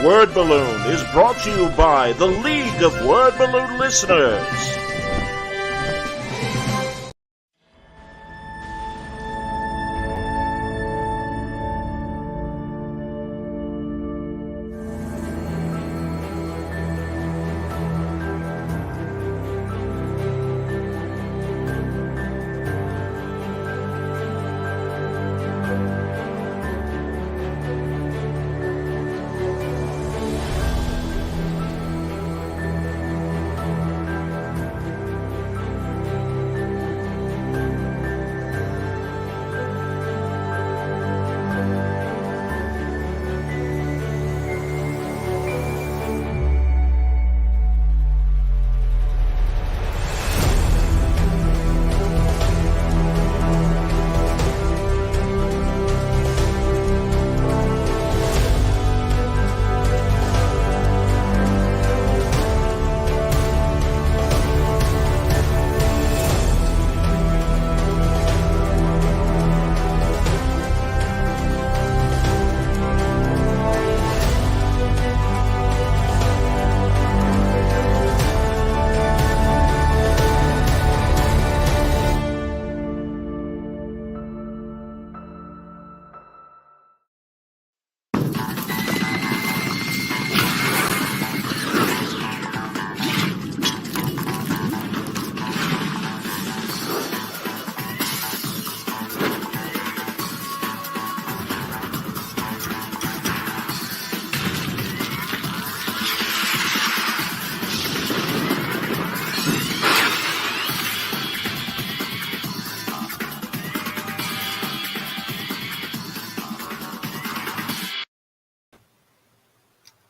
Word Balloon is brought to you by the League of Word Balloon Listeners.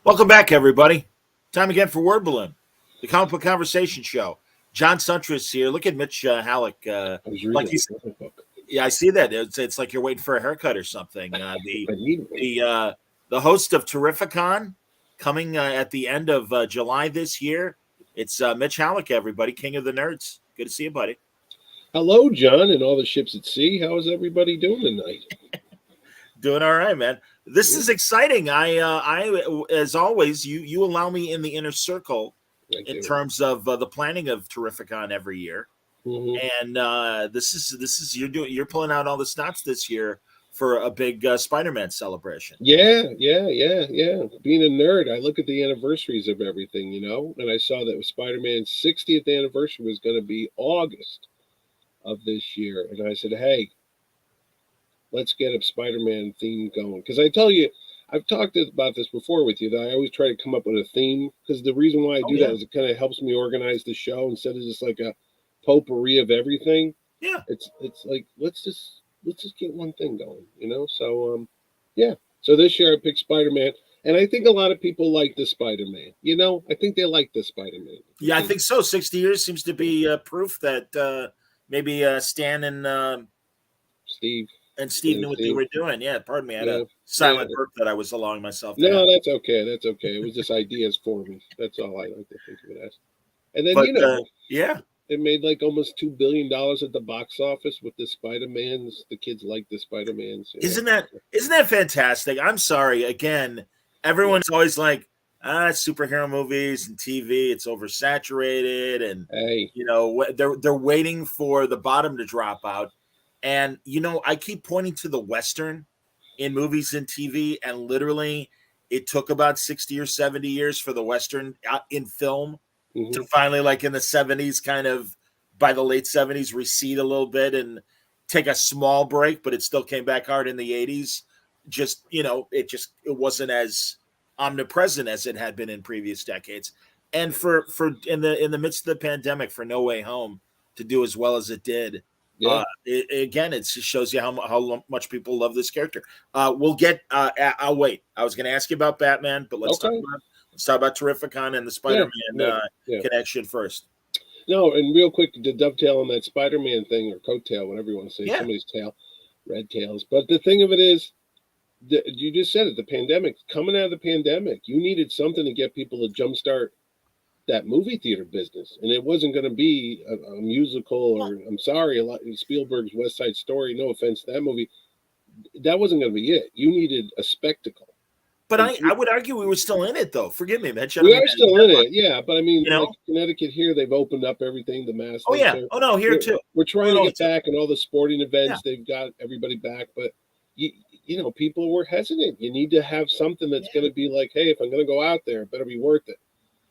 Welcome back, everybody. Time again for Word Balloon, the comic book conversation show. John Suntress here. Look at Mitch Hallock. I was reading the book. Yeah, I see that. It's like you're waiting for a haircut or something. The host of Terrificon coming at the end of July this year. It's Mitch Hallock, everybody, king of the nerds. Good to see you, buddy. Hello, John, and all the ships at sea. How is everybody doing tonight? Doing all right, man. This is exciting. I as always, you allow me in the inner circle in terms of the planning of Terrificon every year. Mm-hmm. And this is you're pulling out all the stops this year for a big Spider-Man celebration. Yeah. Being a nerd, I look at the anniversaries of everything, and I saw that Spider-Man's 60th anniversary was going to be August of this year, and I said, hey, let's get a Spider-Man theme going. Because I tell you, I've talked about this before with you, that I always try to come up with a theme. Because the reason why I do that is it kind of helps me organize the show instead of just like a potpourri of everything. Yeah. It's like, let's just get one thing going, So, yeah. So this year I picked Spider-Man. And I think a lot of people like the Spider-Man. I think they like the Spider-Man. Yeah, I think so. 60 years seems to be proof that maybe Stan and Steve knew what they were doing. Yeah, pardon me. I had a silent burp that I was allowing myself to have. That's okay. That's okay. It was just ideas for me. That's all I like to think of it as. And then, it made like almost $2 billion at the box office with the Spider-Mans. The kids like the Spider-Mans. Isn't that fantastic? I'm sorry. Again, everyone's always like, superhero movies and TV, it's oversaturated. And, they're waiting for the bottom to drop out. And, I keep pointing to the Western in movies and TV, and literally it took about 60 or 70 years for the Western in film to finally, like in the 70s, kind of by the late 70s, recede a little bit and take a small break, but it still came back hard in the 80s. It wasn't as omnipresent as it had been in previous decades. And for in the midst of the pandemic, for No Way Home to do as well as it did, it just shows you how much people love this character. We'll get. I'll wait. I was going to ask you about Batman, but let's talk about Terrificon and the Spider-Man connection first. No, and real quick to dovetail on that Spider-Man thing, or coattail, whatever you want to say, somebody's tail, red tails. But the thing of it is, you just said it. The pandemic, coming out of the pandemic, you needed something to get people to jumpstart that movie theater business, and it wasn't going to be a musical, or I'm sorry, a lot Spielberg's West Side Story. No offense to that movie, that wasn't going to be it. You needed a spectacle. But I would argue we were still in it, though. Forgive me, Mitch. We are still in it, yeah. But I mean, you know? like Connecticut here, they've opened up everything. The mass. Oh yeah. Oh no, here too. We're trying to get back, and all the sporting events. They've got everybody back, but you know, people were hesitant. You need to have something that's going to be like, hey, if I'm going to go out there, it better be worth it.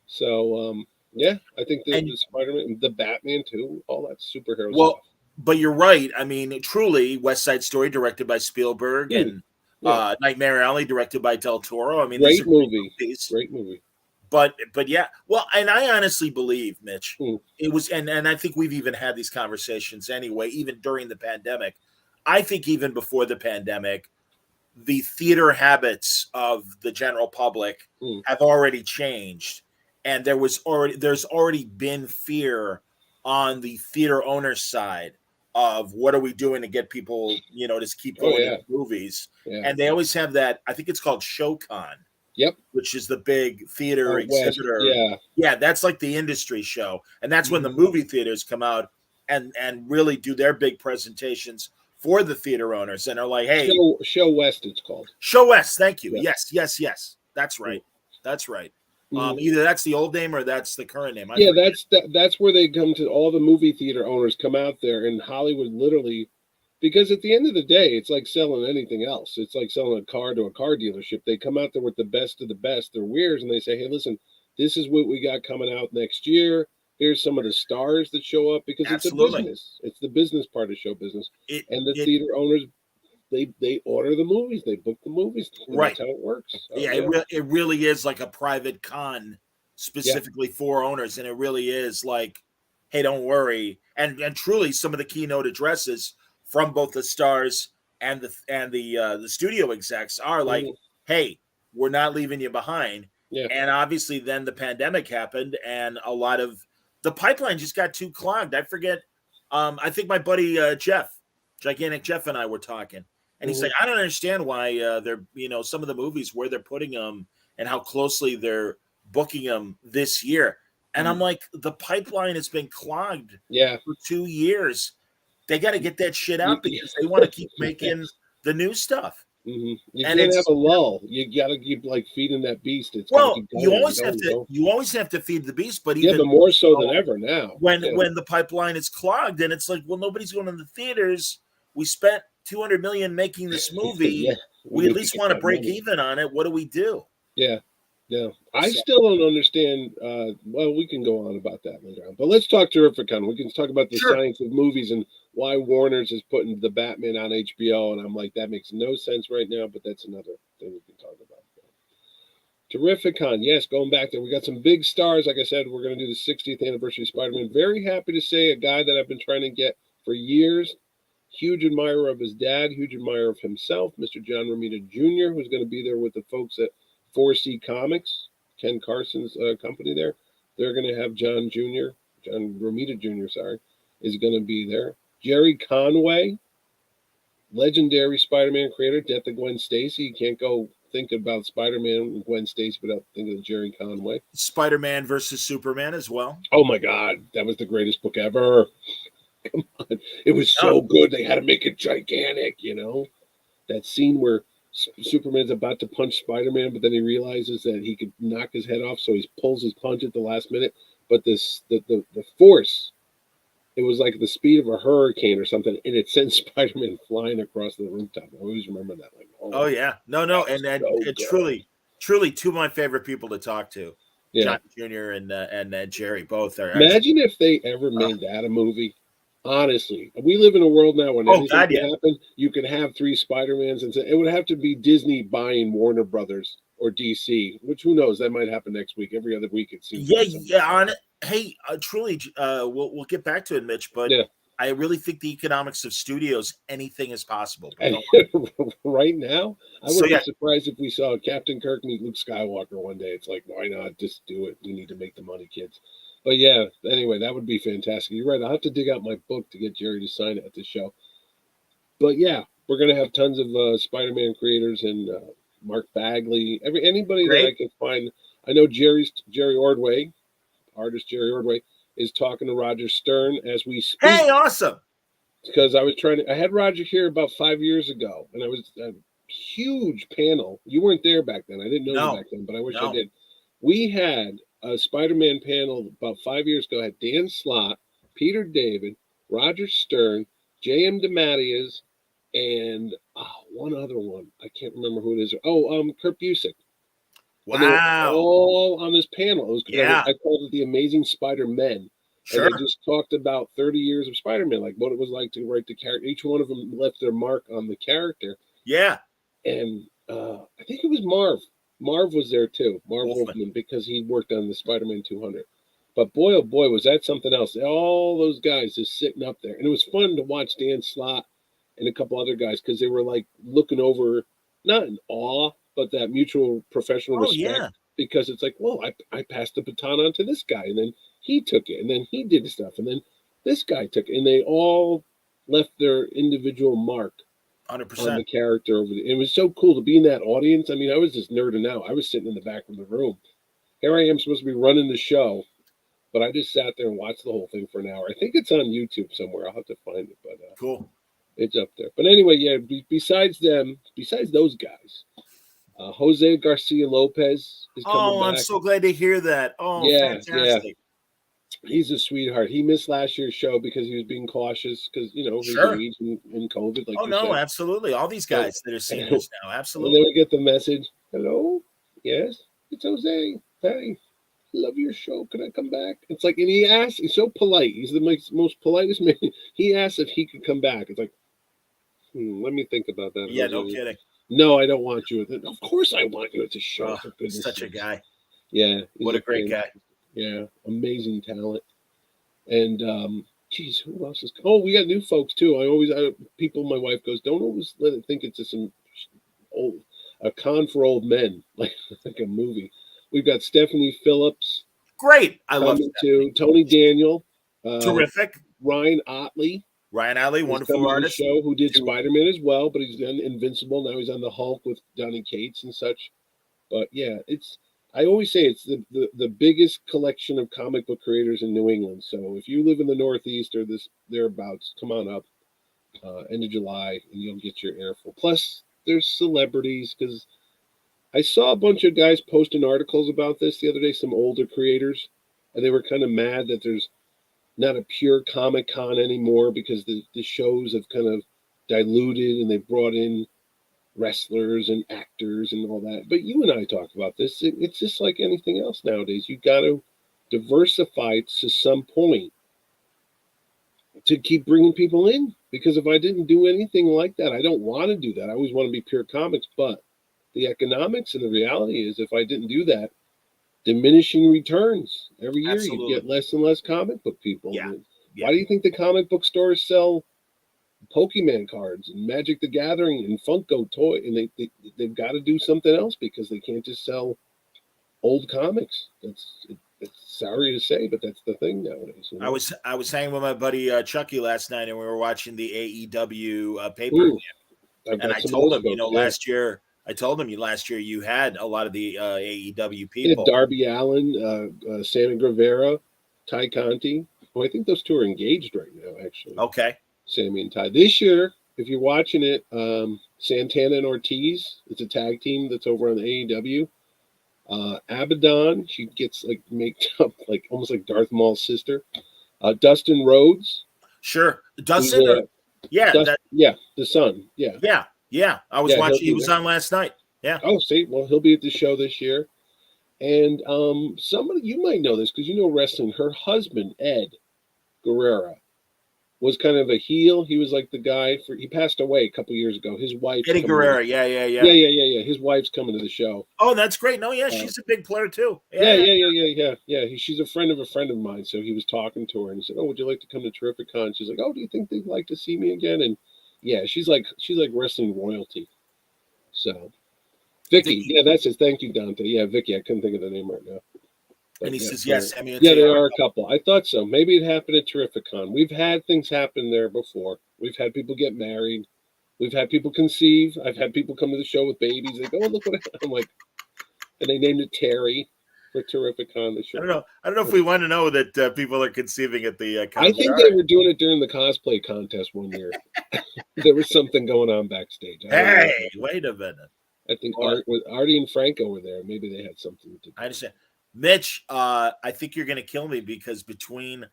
So yeah, I think the Spider-Man, the Batman too, all that superhero stuff. But you're right. I mean, truly, West Side Story directed by Spielberg and Nightmare Alley directed by Del Toro. I mean, great movie. Great movie. But yeah, well, and I honestly believe, Mitch, it was, and I think we've even had these conversations anyway, even during the pandemic. I think even before the pandemic, the theater habits of the general public have already changed, and there's already been fear on the theater owner's side of what are we doing to get people, you know, to keep going to movies. And they always have that, I think it's called ShowCon. Yep. Which is the big theater exhibitor. Yeah, that's like the industry show. And that's when the movie theaters come out and really do their big presentations for the theater owners and are like, hey. Show West, it's called. Show West, thank you. Yeah. Yes. That's right. That's right. Either that's the old name or that's the current name. That's where they come to. All the movie theater owners come out there, and Hollywood literally, because at the end of the day, it's like selling anything else. It's like selling a car to a car dealership. They come out there with the best of the best. They're weirs, and they say, hey, listen, this is what we got coming out next year. Here's some of the stars that show up, because it's a business. It's the business part of show business. And the theater owners, they order the movies. They book the movies. Right. That's how it works. It really is like a private con specifically for owners. And it really is like, hey, don't worry. And truly some of the keynote addresses from both the stars and the studio execs are like, hey, we're not leaving you behind. Yeah. And obviously then the pandemic happened and a lot of the pipeline just got too clogged. I forget. I think my buddy Jeff, Gigantic Jeff, and I were talking, and he's like, I don't understand why they're, you know, some of the movies where they're putting them and how closely they're booking them this year. And I'm like, the pipeline has been clogged for 2 years. They got to get that shit out because they want to keep making the new stuff. You can't have a lull. You got to keep like feeding that beast. You always have to feed the beast, but even but more so than ever now. When the pipeline is clogged, and it's like, well, nobody's going to the theaters. We spent $200 million making this movie. We at least want to break even on it. What do we do? Yeah. I still don't understand. Well, we can go on about that later on, but let's talk Terrificon. We can talk about the science of movies and why Warner's is putting the Batman on HBO. And I'm like, that makes no sense right now, but that's another thing we can talk about. Terrificon, yes, going back there. We got some big stars. Like I said, we're going to do the 60th anniversary of Spider-Man. Very happy to say a guy that I've been trying to get for years. Huge admirer of his dad, huge admirer of himself, Mr. John Romita Jr., who's going to be there with the folks at 4C Comics, Ken Carson's company there. They're going to have John Romita Jr., is going to be there. Jerry Conway, legendary Spider-Man creator, death of Gwen Stacy. You can't go think about Spider-Man and Gwen Stacy without thinking of Jerry Conway. Spider-Man versus Superman as well. Oh my God, that was the greatest book ever. Come on. It was so good. They had to make it gigantic, you know? That scene where Superman's about to punch Spider-Man, but then he realizes that he could knock his head off, so he pulls his punch at the last minute. But the force, it was like the speed of a hurricane or something, and it sent Spider-Man flying across the rooftop. I always remember that. Like, yeah. No. And truly two of my favorite people to talk to. John Jr. and Jerry, both are. Imagine if they ever made that a movie. Honestly, we live in a world now when anything can happen. You can have 3 Spider-Mans, and it would have to be Disney buying Warner Brothers or DC, which who knows, that might happen next week. Every other week it seems. Hey, truly, we'll get back to it, Mitch. But I really think the economics of studios, anything is possible. Right now, I wouldn't be surprised if we saw Captain Kirk meet Luke Skywalker one day. It's like, why not just do it? We need to make the money, kids. But yeah, anyway, that would be fantastic. You're right. I'll have to dig out my book to get Jerry to sign it at the show. But yeah, we're going to have tons of Spider-Man creators and Mark Bagley, anybody that I can find. I know Jerry Ordway, artist Jerry Ordway, is talking to Roger Stern as we speak. Hey, awesome! Because I had Roger here about 5 years ago, and I was huge panel. You weren't there back then. I didn't know you back then, but I wish I did. We had a Spider-Man panel about 5 years ago. Had Dan Slott, Peter David, Roger Stern, J.M. DeMatteis, and one other one. I can't remember who it is. Kurt Busiek. Wow. And they were all on this panel. It was, I called it the Amazing Spider-Men. Sure. And they just talked about 30 years of Spider-Man, like what it was like to write the character. Each one of them left their mark on the character. Yeah. And I think it was Marv. Marv was there too. Marv Wolfman, because he worked on the Spider-Man 200. But boy, oh boy, was that something else. All those guys just sitting up there. And it was fun to watch Dan Slott and a couple other guys, because they were like looking over, not in awe, but that mutual professional respect. Yeah. Because it's like, well, I passed the baton on to this guy, and then he took it, and then he did stuff, and then this guy took it, and they all left their individual mark 100% on the character over it was so cool to be in that audience. I mean, I was just nerding out. I was sitting in the back of the room. Here I am supposed to be running the show, but I just sat there and watched the whole thing for an hour. I think it's on YouTube somewhere. I'll have to find it, but cool. It's up there. But anyway, yeah, besides those guys, Jose Garcia Lopez is coming back. I'm so glad to hear that. Oh, yeah, fantastic. Yeah. He's a sweetheart. He missed last year's show because he was being cautious because, his age and COVID. Like said. Absolutely. All these guys that are seniors now, absolutely. And then we get the message, hello, yes, it's Jose. Hey, love your show. Can I come back? It's like, and he asked, he's so polite. He's the most politest man. He asked if he could come back. It's like, let me think about that. Yeah, no kidding. No, I don't want you. Of course I want you at the show. Such a guy. Yeah. What a great guy. Yeah, amazing talent. And geez, who else is? Oh, we got new folks too. My wife goes, don't always let it think it's just a con for old men, like a movie. We've got Stephanie Phillips. Great, I love it too. Tony Daniel, terrific. Ryan Otley, wonderful artist, show who did Spider-Man as well, but he's done Invincible. Now he's on the Hulk with Donny Cates and such. But yeah, I always say it's the biggest collection of comic book creators in New England. So if you live in the Northeast or thereabouts, come on up end of July and you'll get your airful. Plus, there's celebrities, because I saw a bunch of guys posting articles about this the other day, some older creators, and they were kind of mad that there's not a pure Comic-Con anymore because the shows have kind of diluted and they brought in wrestlers and actors and all that. But you and I talk about this. It's just like anything else nowadays. You got to diversify to some point to keep bringing people in. Because if I didn't do anything like that, I don't want to do that. I always want to be pure comics. But the economics and the reality is, if I didn't do that, diminishing returns. Every year you get less and less comic book people. Yeah. Why do you think the comic book stores sell Pokemon cards and Magic the Gathering and Funko toy, and they've got to do something else because they can't just sell old comics. It's sorry to say, but that's the thing nowadays. I was hanging with my buddy Chucky last night, and we were watching the AEW pay-per-view. And I told him, last year you had a lot of the AEW people. Yeah, Darby Allin, Sammy Guevara, Ty Conti. Well, I think those two are engaged right now, actually. Okay. Sammy and Ty. This year, if you're watching it, Santana and Ortiz, it's a tag team that's over on the AEW. Abaddon, she gets made up almost like Darth Maul's sister. Dustin Rhodes. Sure. Dustin? The son. Yeah. Yeah. I was watching. He was on last night. Yeah. Oh, see, well, he'll be at the show this year. And somebody, you might know this because you know wrestling. Her husband, Ed Guerrera, was kind of a heel. He was like the guy he passed away a couple years ago. His wife, Eddie Guerrera, yeah. His wife's coming to the show. Oh, that's great. No, she's a big player too. Yeah. She's a friend of mine. So he was talking to her and he said, "Oh, would you like to come to Terrificon?" She's like, "Oh, do you think they'd like to see me again?" And yeah, she's like wrestling royalty. So Vicky, that's it. Thank you, Dante. Yeah, Vicky. I couldn't think of the name right now. But and he says, yes. I mean, there are a couple. I thought so. Maybe it happened at Terrificon. We've had things happen there before. We've had people get married. We've had people conceive. I've had people come to the show with babies. They go, "Oh, look what I'm like." And they named it Terry. for Terrificon. I don't know if we want to know that people are conceiving at the. I think they were doing it during the cosplay contest one year. There was something going on backstage. Hey, wait a minute. I think Artie and Franco were there. Maybe they had something to do. I understand. Mitch, I think you're going to kill me because between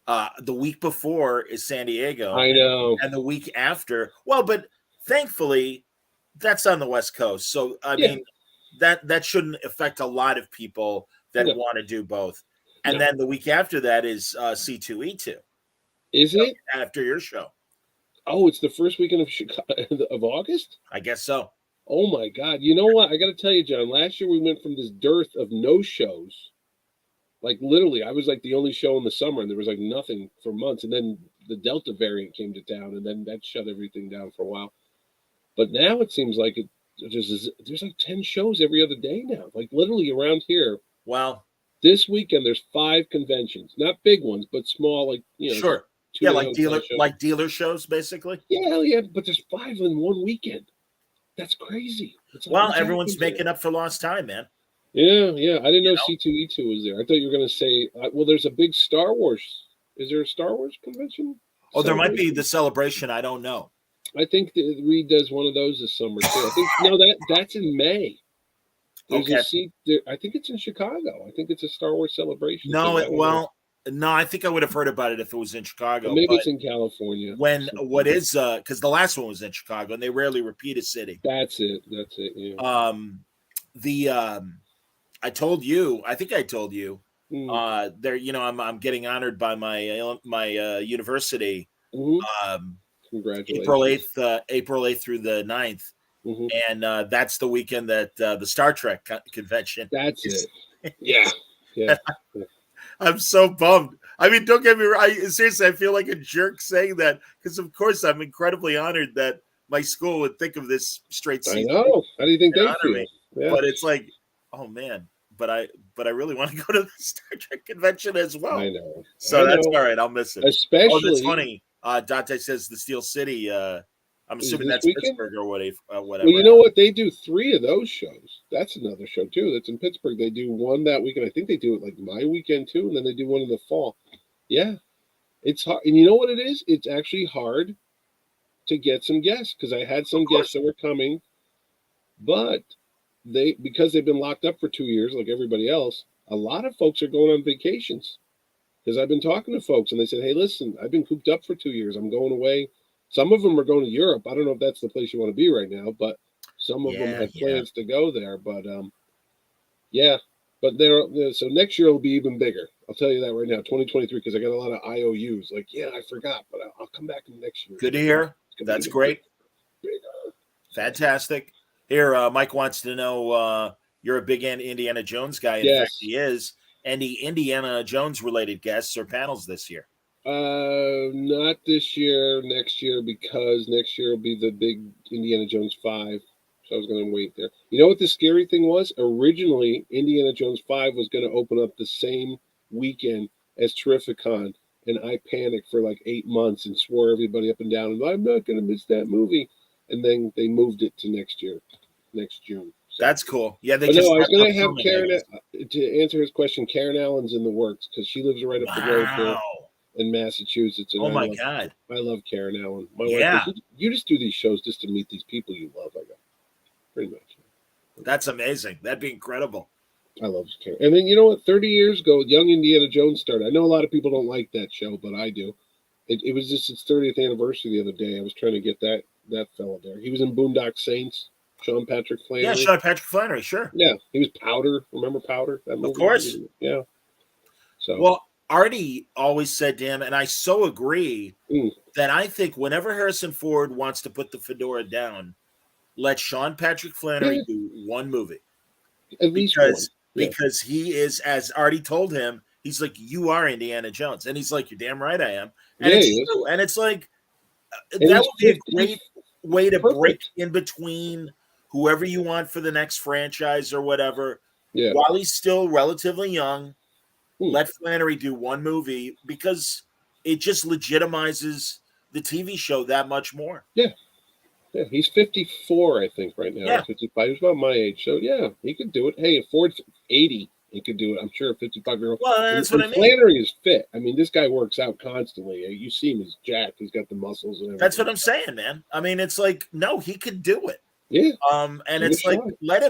the week before is San Diego. I know. And the week after, well, but thankfully that's on the West Coast. So, I mean, that shouldn't affect a lot of people that want to do both. And then the week after that is C2E2. Is it? After your show. Oh, it's the first weekend of August? I guess so. Oh, my God. You know what? I got to tell you, John, last year we went from this dearth of no shows. Like, literally, I was like the only show in the summer, and there was like nothing for months. And then the Delta variant came to town, and then that shut everything down for a while. But now it seems like there's like 10 shows every other day now. Like, literally around here. Wow. This weekend, there's 5 conventions. Not big ones, but small, like, Sure. Yeah, like dealer shows, basically. Yeah, but there's 5 in one weekend. That's crazy. Well, everyone's making up for lost time, man. Yeah. I didn't know C2E2 was there. I thought you were going to say, well, there's a big Star Wars. Is there a Star Wars convention? Oh, there might be the Celebration. I don't know. I think that Reed does one of those this summer too. I think that's in May. There's a seat there. I think it's in Chicago. I think it's a Star Wars Celebration. No, I think I would have heard about it if it was in Chicago. Maybe it's in California. Because the last one was in Chicago, and they rarely repeat a city. That's it. Yeah. I told you. I think I told you. There, I'm getting honored by my university. Mm-hmm. Congratulations. April 8th through the 9th. Mm-hmm. And that's the weekend that the Star Trek convention. That's it. Yeah. I'm so bummed. I mean, don't get me wrong. Seriously, I feel like a jerk saying that because, of course, I'm incredibly honored that my school would think of this straight season. I know. How do you think they feel? Yeah. But it's like, oh man. But I really want to go to the Star Trek convention as well. I know. So that's all right. I'll miss it. Especially. Oh, that's funny. Dante says the Steel City. I'm assuming that's weekend? Pittsburgh or whatever. Well, you know what? They do 3 of those shows. That's another show, too. That's in Pittsburgh. They do one that weekend. I think they do it like my weekend, too. And then they do one in the fall. Yeah. It's hard. And you know what it is? It's actually hard to get some guests because I had some guests that were coming. But because they've been locked up for 2 years like everybody else, a lot of folks are going on vacations. Because I've been talking to folks and they said, hey, listen, I've been cooped up for 2 years. I'm going away. Some of them are going to Europe. I don't know if that's the place you want to be right now, but some of them have plans to go there. But so next year will be even bigger. I'll tell you that right now, 2023, because I got a lot of IOUs. Like, I forgot, but I'll come back next year. Good to hear. That's great. Bigger. Fantastic. Here, Mike wants to know you're a big Indiana Jones guy. In fact, he is. Any Indiana Jones related guests or panels this year? Not this year, next year, because next year will be the big Indiana Jones 5. So I was going to wait there. You know what the scary thing was? Originally, Indiana Jones 5 was going to open up the same weekend as Terrificon. And I panicked for like 8 months and swore everybody up and down, I'm not going to miss that movie. And then they moved it to next year, next June. So. That's cool. Yeah, I was going to have Karen, to answer his question, Karen Allen's in the works because she lives right up the road here. In Massachusetts. And God. I love Karen Allen. My wife goes, you just do these shows just to meet these people you love. I go, pretty much. That's amazing. That'd be incredible. I love Karen. And then, you know what? 30 years ago, Young Indiana Jones started. I know a lot of people don't like that show, but I do. It was just its 30th anniversary the other day. I was trying to get that fella there. He was in Boondock Saints. Sean Patrick Flannery. Yeah, Sean Patrick Flannery, sure. Yeah, he was Powder. Remember Powder? That movie? Of course. Yeah. So. Well, Artie always said to him, and I so agree, that I think whenever Harrison Ford wants to put the fedora down, let Sean Patrick Flannery do one movie. At least one. Because he is, as Artie told him, he's like, you are Indiana Jones. And he's like, you're damn right I am. And it's true. And it's like, that would be a great way to break in between whoever you want for the next franchise or whatever. Yeah. While he's still relatively young, let Flannery do one movie because it just legitimizes the TV show that much more. Yeah. Yeah, he's 54, I think, right now. Yeah. 55. He's about my age. So, yeah, he could do it. Hey, if Ford's 80 He could do it. I'm sure a 55-year-old. Well, that's what I mean. Flannery is fit. I mean, this guy works out constantly. You see him, he's jacked. He's got the muscles and everything. That's what I'm saying, man. I mean, it's like, no, he could do it. Yeah. And it's like, let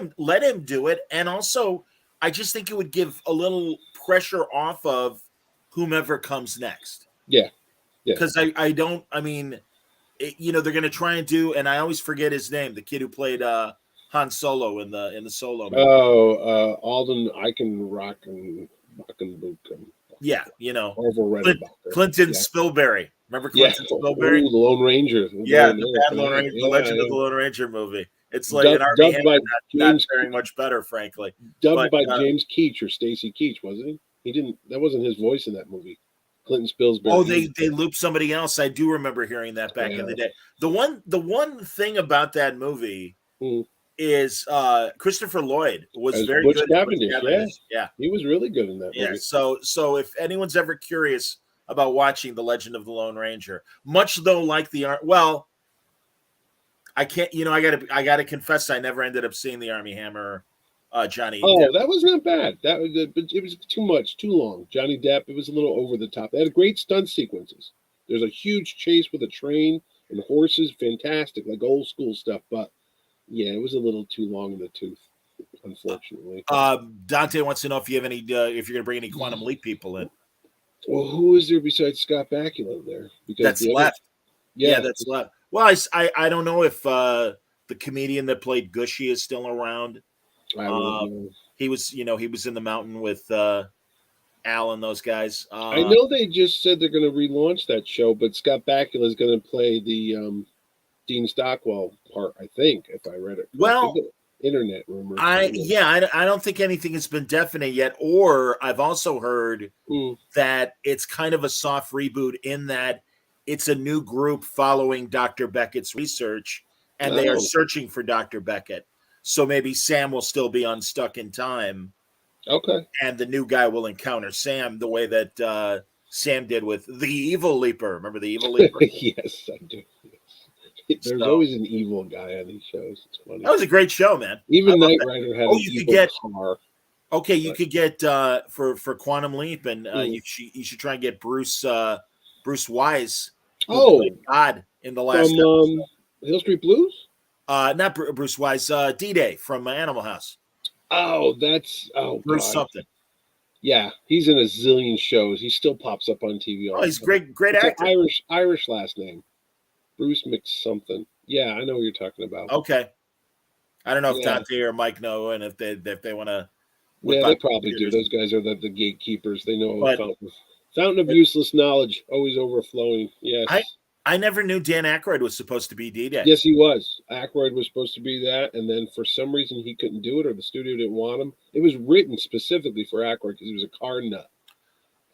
him do it. And also, I just think it would give a little pressure off of whomever comes next. Yeah. Because they're going to try and do, and I always forget his name, the kid who played Han Solo in the Solo movie. Alden Eichenrocken. Yeah, Clinton Spilberry. Remember Clinton Spilberry? The Lone Ranger. The Bad Lone Ranger, the Legend of the Lone Ranger movie. It's like an Armie Hammer, not very much better, frankly. Dubbed by James Keach or Stacy Keach, wasn't he? That wasn't his voice in that movie. Clinton Spilsbury. Oh, they looped somebody else. I do remember hearing that back in the day. The one thing about that movie is Christopher Lloyd was very Butch good. Cavendish, yeah, he was really good in that movie. Yeah, so if anyone's ever curious about watching The Legend of the Lone Ranger, much though like I can't. I gotta confess, I never ended up seeing the Armie Hammer. Johnny Depp. That was not bad. It was too much, too long. Johnny Depp, it was a little over the top. They had great stunt sequences. There's a huge chase with a train and horses, fantastic, like old school stuff. But yeah, it was a little too long in the tooth, unfortunately. Dante wants to know if you have any, if you're going to bring any Quantum Leap people in. Well, who is there besides Scott Bakula there? Because that's left. Yeah, that's left. Well, I don't know if the comedian that played Gushy is still around. He was in the mountain with Al and those guys. I know they just said they're going to relaunch that show, but Scott Bakula is going to play the Dean Stockwell part, I think, if I read it. Well, internet rumors. I don't think anything has been definite yet. Or I've also heard that it's kind of a soft reboot in that it's a new group following Dr. Beckett's research, and they are searching for Dr. Beckett. So maybe Sam will still be unstuck in time. Okay. And the new guy will encounter Sam the way that Sam did with the Evil Leaper. Remember the Evil Leaper? Yes, I do. There's always an evil guy on these shows. It's funny. That was a great show, man. Even Knight Rider had an evil car. Okay, you could get for Quantum Leap, and you should try and get Bruce Wise. God in the last from Hill Street Blues. Not Bruce Wise, D-Day from Animal House. Bruce God. Something. Yeah, he's in a zillion shows. He still pops up on TV. He's great actor. Irish last name, Bruce McSomething. Yeah, I know what you're talking about. Okay, I don't know if Dante or Mike know, and if they want to. Yeah, they probably do. Those guys are the gatekeepers. They know fountain of useless knowledge, always overflowing. Yes. I never knew Dan Aykroyd was supposed to be D-Day. Yes, he was. Aykroyd was supposed to be that, and then for some reason he couldn't do it, or the studio didn't want him. It was written specifically for Aykroyd because he was a car nut,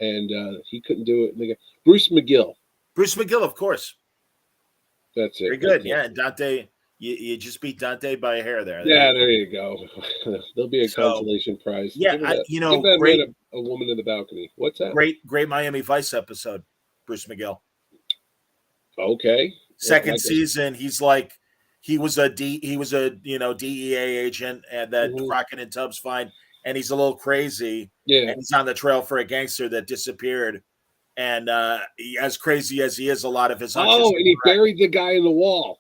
and he couldn't do it. And Bruce McGill. Bruce McGill, of course. That's it. Very good. Yeah, Dante. You just beat Dante by a hair there. Yeah, there you go. There'll be a consolation prize. Yeah, great. A woman in the balcony. What's that? Great Miami Vice episode. Bruce McGill. Okay. Second season, he was a DEA agent, and that Crockett and Tubbs find, and he's a little crazy. Yeah. And he's on the trail for a gangster that disappeared. And as crazy as he is, a lot of his hunches. And he buried the guy in the wall.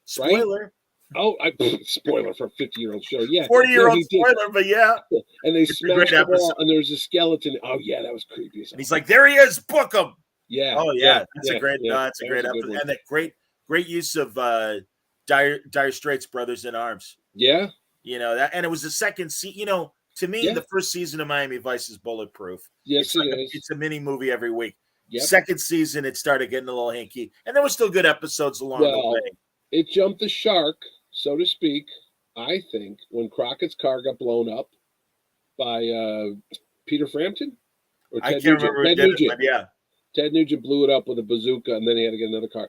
Spoiler. Right? Spoiler for a 50-year-old show. Yeah. 40-year-old spoiler, but yeah. And they smashed the wall, and there's a skeleton. Oh yeah, that was creepy. And he's like, there he is, book him. Yeah. Oh yeah, that's a great episode, and that great use of Dire Straits Brothers in Arms. Yeah, that, and it was the second season. To me, the first season of Miami Vice is bulletproof. Yes, it is. It's a mini movie every week. Yep. Second season, it started getting a little hinky, and there were still good episodes along the way. It jumped the shark, so to speak. I think when Crockett's car got blown up by Peter Frampton or Ted Nugent. Yeah. Ted Nugent blew it up with a bazooka, and then he had to get another car.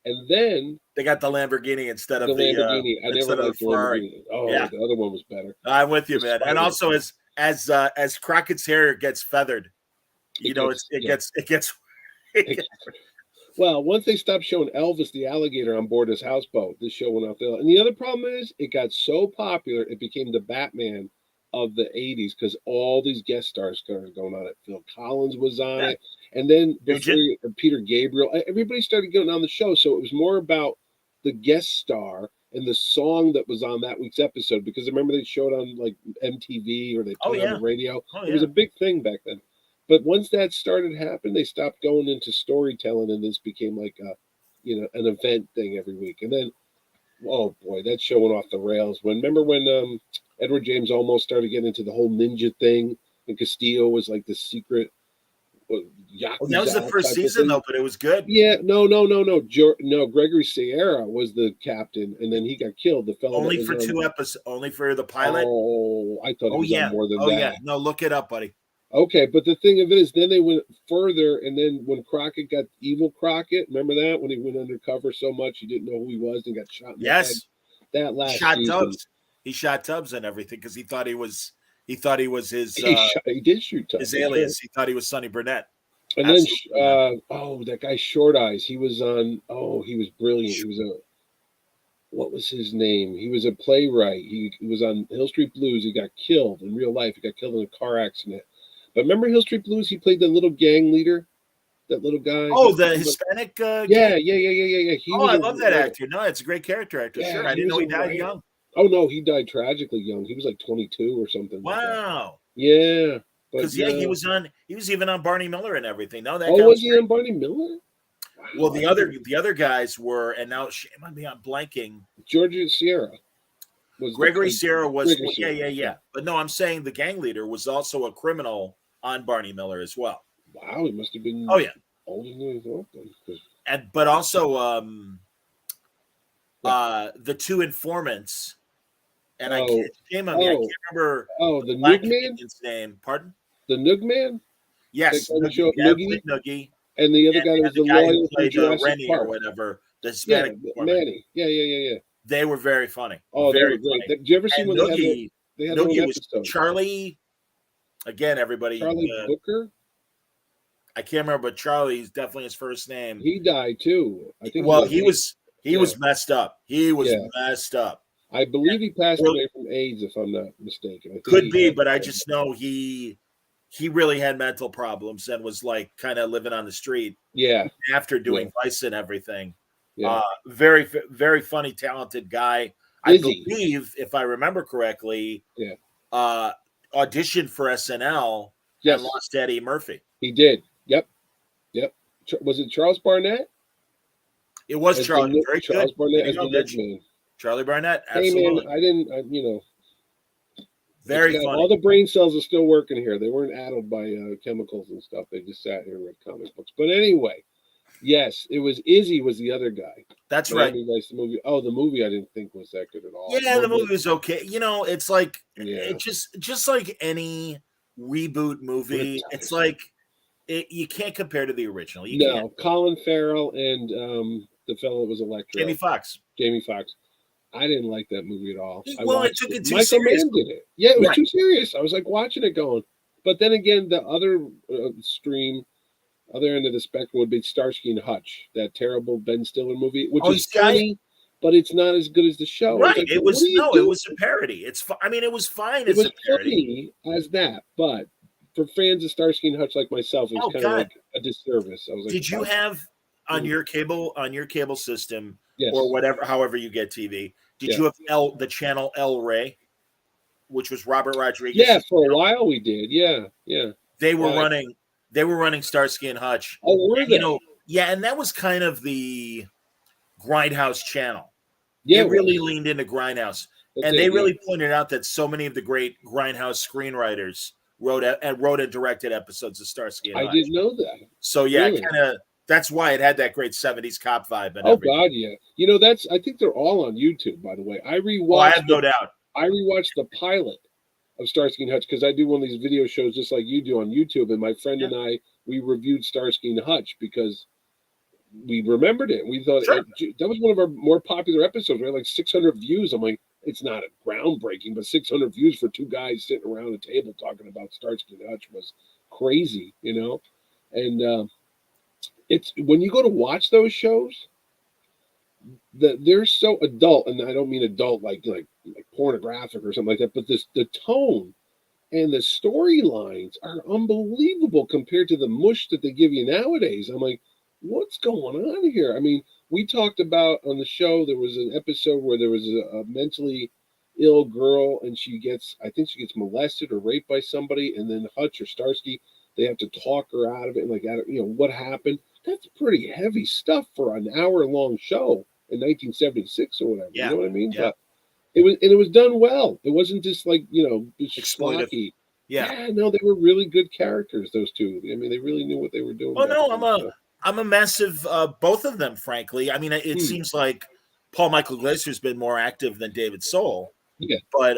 And then they got the Lamborghini instead of the Lamborghini. I never liked the Lamborghini. The other one was better. I'm with you, man. And also, as Crockett's hair gets feathered, it gets. Well, once they stopped showing Elvis the alligator on board his houseboat, this show went off the. And the other problem is, it got so popular, it became the Batman of the 80s because all these guest stars started going on it. Phil Collins was on it. And then Peter Gabriel, everybody started getting on the show. So it was more about the guest star and the song that was on that week's episode, because I remember they showed on like MTV or they played on the radio. It was a big thing back then. But once that started happening, they stopped going into storytelling, and this became like a, an event thing every week. And then, oh boy, that show went off the rails. Remember when Edward James Olmos started getting into the whole ninja thing, and Castillo was like the secret Yakuza. That was the first season though, but it was good. Yeah, no. Gregory Sierra was the captain, and then he got killed. The fellow only for 2 episodes, only for the pilot. Oh, I thought. More than that. Yeah, no, look it up, buddy. Okay, but the thing of it is, then they went further, and then when Crockett got Evil Crockett, remember that when he went undercover so much he didn't know who he was and got shot in the head? That last shot season. Tubbs. He shot Tubbs and everything because he thought he was his. He did shoot Tubbs. His alias. He thought he was Sonny Burnett. And then, that guy Short Eyes. He was on. Oh, he was brilliant. He was what was his name? He was a playwright. He was on Hill Street Blues. He got killed in real life. He got killed in a car accident. But remember Hill Street Blues? He played the little gang leader, that little guy. Oh, the Hispanic guy? Yeah. I love that actor. No, it's a great character actor. Yeah, sure, I didn't know he died young. Oh, no, he died tragically young. He was like 22 or something. Wow. Yeah. Because, he was even on Barney Miller and everything. No, that guy was he on Barney Miller? Wow. Well, the other guys were, and now shame on me, I'm blanking. Georgia Sierra. Gregory Sierra was, yeah. But no, I'm saying the gang leader was also a criminal on Barney Miller as well. Wow, he must have been. Oh yeah, older than he thought then. But also the 2 informants, and I can't remember. Oh, the Noog Man's name. Pardon? The Noog Man. Yes, Noogie. And the other guy was the lawyer who played Rennie or whatever. The Hispanic Manny. Yeah. They were very funny. Oh, very they were great. Did you ever see when Noogie, they had Noogie an was episode? Charlie. Again, everybody. Charlie Booker. I can't remember, but Charlie's definitely his first name. He died too. I think. Well, he was messed up. He was messed up. I believe he passed away from AIDS, if I'm not mistaken. Could be, but I just know he really had mental problems and was like kind of living on the street. Yeah. After doing Vice and everything. Yeah. Very, very funny, talented guy. I believe, if I remember correctly, auditioned for SNL and lost to Eddie Murphy. He did. Yep. Was it Charles Barnett? It was Charlie. Very Charles good. Barnett as the Noog Man. Charlie Barnett. Absolutely. Hey man, I didn't. Very funny. All the brain cells are still working here. They weren't addled by chemicals and stuff. They just sat here and read comic books. But anyway, yes, it was Izzy was the other guy. That's right. Likes the movie. Oh, the movie I didn't think was that good at all. Yeah, the movie was okay. It's like it's just like any reboot movie. It's like you can't compare to the original. You can't. Colin Farrell and the fellow that was Electro. Jamie Foxx. I didn't like that movie at all. I took it too Michael serious. Mann did it. Yeah, it was too serious. I was like watching it going. But then again, the other other end of the spectrum would be Starsky and Hutch, that terrible Ben Stiller movie, which is funny, but it's not as good as the show. Right. It was a parody. It was fine as a parody. Funny as that, but for fans of Starsky and Hutch like myself, it was kind of like a disservice. I was like, did you have on your cable system or whatever, however you get TV? Did you have the channel El Rey, which was Robert Rodriguez? Yeah, for a while we did. Yeah. They were running Starsky and Hutch. Oh, were they? And that was kind of the Grindhouse channel. Yeah, they really leaned into Grindhouse, and they really pointed out that so many of the great Grindhouse screenwriters wrote and directed episodes of Starsky and Hutch. I didn't know that. So really? That's why it had that great 70s cop vibe. And everything. God, yeah. I think they're all on YouTube, by the way. I have no doubt. I rewatched the pilot of Starsky and Hutch because I do one of these video shows just like you do on YouTube. And my friend and I, we reviewed Starsky and Hutch because we remembered it. We thought that was one of our more popular episodes. We had like 600 views. I'm like, it's not a groundbreaking, but 600 views for 2 guys sitting around a table talking about Starsky and Hutch was crazy, And it's when you go to watch those shows, they're so adult, and I don't mean adult like pornographic or something like that, but the tone And the storylines are unbelievable compared to the mush that they give you nowadays. I'm like, what's going on here? I mean, we talked about on the show, there was an episode where there was a mentally ill girl and I think she gets molested or raped by somebody, and then Hutch or Starsky, they have to talk her out of it. And like, what happened? That's pretty heavy stuff for an hour-long show in 1976 or whatever. Yeah. You know what I mean? Yeah. But it was done well. It wasn't just like, schlocky. Yeah. No, they were really good characters, those two. I mean, they really knew what they were doing. Oh no, I'm a massive both of them, frankly. I mean, it seems like Paul Michael Glaser's been more active than David Soul. Yeah. But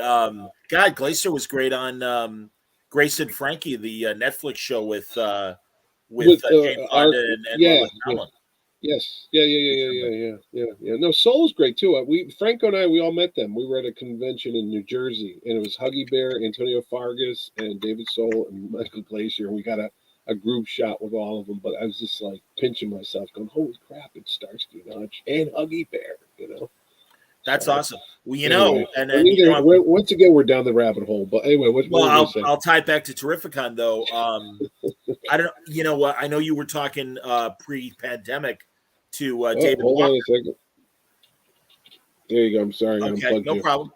God, Glaser was great on Grace and Frankie, the Netflix show with Jane Fonda and Lily Tomlin. Yes. Yeah. No, Soul's great too. Franco and I, we all met them. We were at a convention in New Jersey, and it was Huggy Bear, Antonio Fargas, and David Soul and Michael Glaser. And we got a group shot with all of them. But I was just like pinching myself, going, "Holy crap! It's Starsky and Hutch and Huggy Bear." That's awesome. Well, anyway, once again, we're down the rabbit hole. But anyway, I'll tie it back to Terrificon though. I don't. You know what? I know you were talking pre-pandemic to David. Hold Walker. on a second. There you go. I'm sorry. Okay, no problem.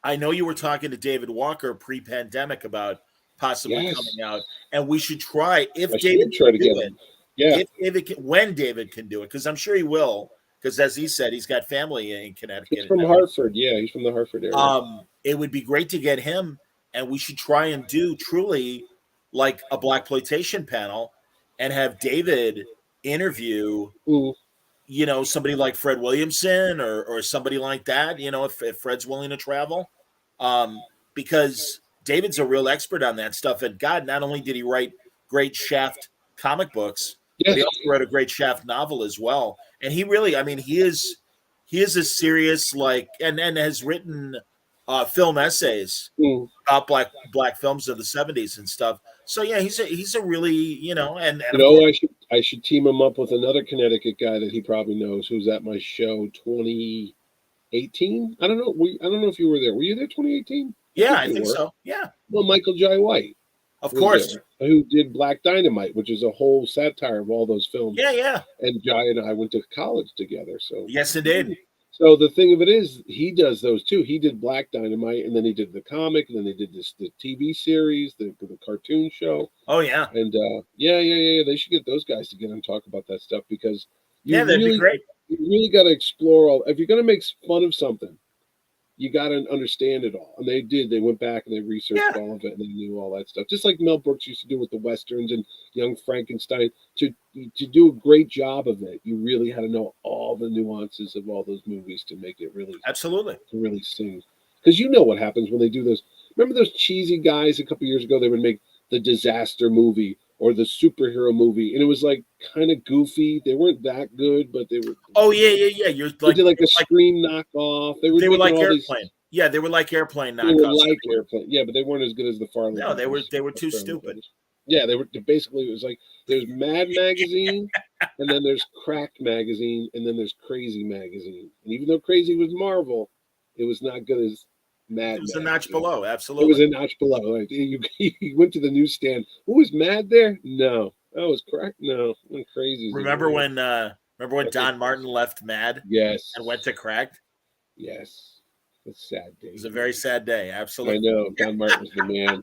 I know you were talking to David Walker pre-pandemic about possibly coming out, and we should try if David try to get him. Yeah, when David can do it, because I'm sure he will. Because as he said, he's got family in Connecticut. He's from Hartford. Yeah, he's from the Hartford area. It would be great to get him, and we should try and do truly like a blaxploitation panel and have David interview, somebody like Fred Williamson or somebody like that, if Fred's willing to travel. Because David's a real expert on that stuff. And God, not only did he write great Shaft comic books, but he also wrote a great Shaft novel as well. And he really, I mean, he is a serious, and has written film essays about black films of the 70s and stuff. So yeah, he's a really, I should team him up with another Connecticut guy that he probably knows, who's at my show 2018. I don't know. I don't know if you were there. Were you there 2018? Yeah, I think so. Yeah. Well, Michael Jai White. Of course. There, who did Black Dynamite, which is a whole satire of all those films. Yeah. And Jai and I went to college together. So yes, it did. So the thing of it is, he does those too. He did Black Dynamite, and then he did the comic, and then they did the TV series, the cartoon show. Oh yeah. And yeah. They should get those guys to get and talk about that stuff, because that'd be great. You really got to explore all. If you're going to make fun of something, you got to understand it all. And they did. They went back and they researched all of it, and they knew all that stuff. Just like Mel Brooks used to do with the Westerns and Young Frankenstein. To do a great job of it, you really had to know all the nuances of all those movies to make it really absolutely to really sing. Because you know what happens when they do those. Remember those cheesy guys a couple years ago? They would make the disaster movie or the superhero movie, and it was like kind of goofy. They weren't that good, but they were. Oh yeah. You're they did like a Scream knockoff. They were like Airplane. Yeah, they were like Airplane knockoffs. They were like Airplane. Yeah, but they weren't as good as the Farley. No, they were too stupid. Yeah, they were basically. It was like there's Mad Magazine, and then there's Cracked Magazine, and then there's Crazy Magazine. And even though Crazy was Marvel, it was not good as Mad. It was Magazine. a notch below. Absolutely, it was a notch below. Like you went to the newsstand. Who was Mad there? No, that was Cracked. No, Crazy. Remember when Don Martin left Mad? Yes, and went to Cracked. Yes. It's a sad day. It was a very sad day. Absolutely. I know. Don Martin was the man.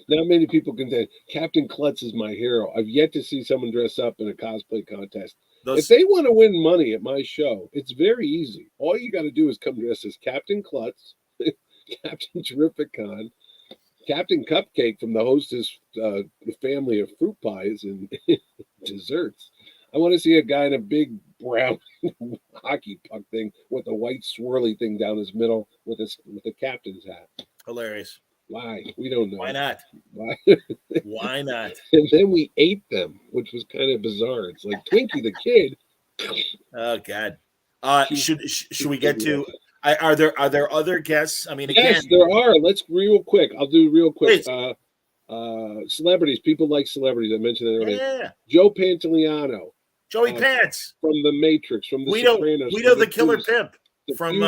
Not many people can say Captain Klutz is my hero. I've yet to see someone dress up in a cosplay contest. If they want to win money at my show, it's very easy. All you got to do is come dressed as Captain Klutz, Captain Terrificon, Captain Cupcake from the Hostess family of fruit pies and desserts. I want to see a guy in a big brown hockey puck thing with a white swirly thing down his middle with a captain's hat. Hilarious. Why? We don't know. Why not? Why? Why not? And then we ate them, which was kind of bizarre. It's like Twinkie the Kid. Oh God. Should we get to? Are there other guests? I mean, again, yes, there are. Let's real quick. I'll do real quick. Celebrities. People like celebrities. I mentioned that earlier. Yeah. Joe Pantoliano. Joey Pants from The Matrix, from The Sopranos. Guido the Killer Pimp. from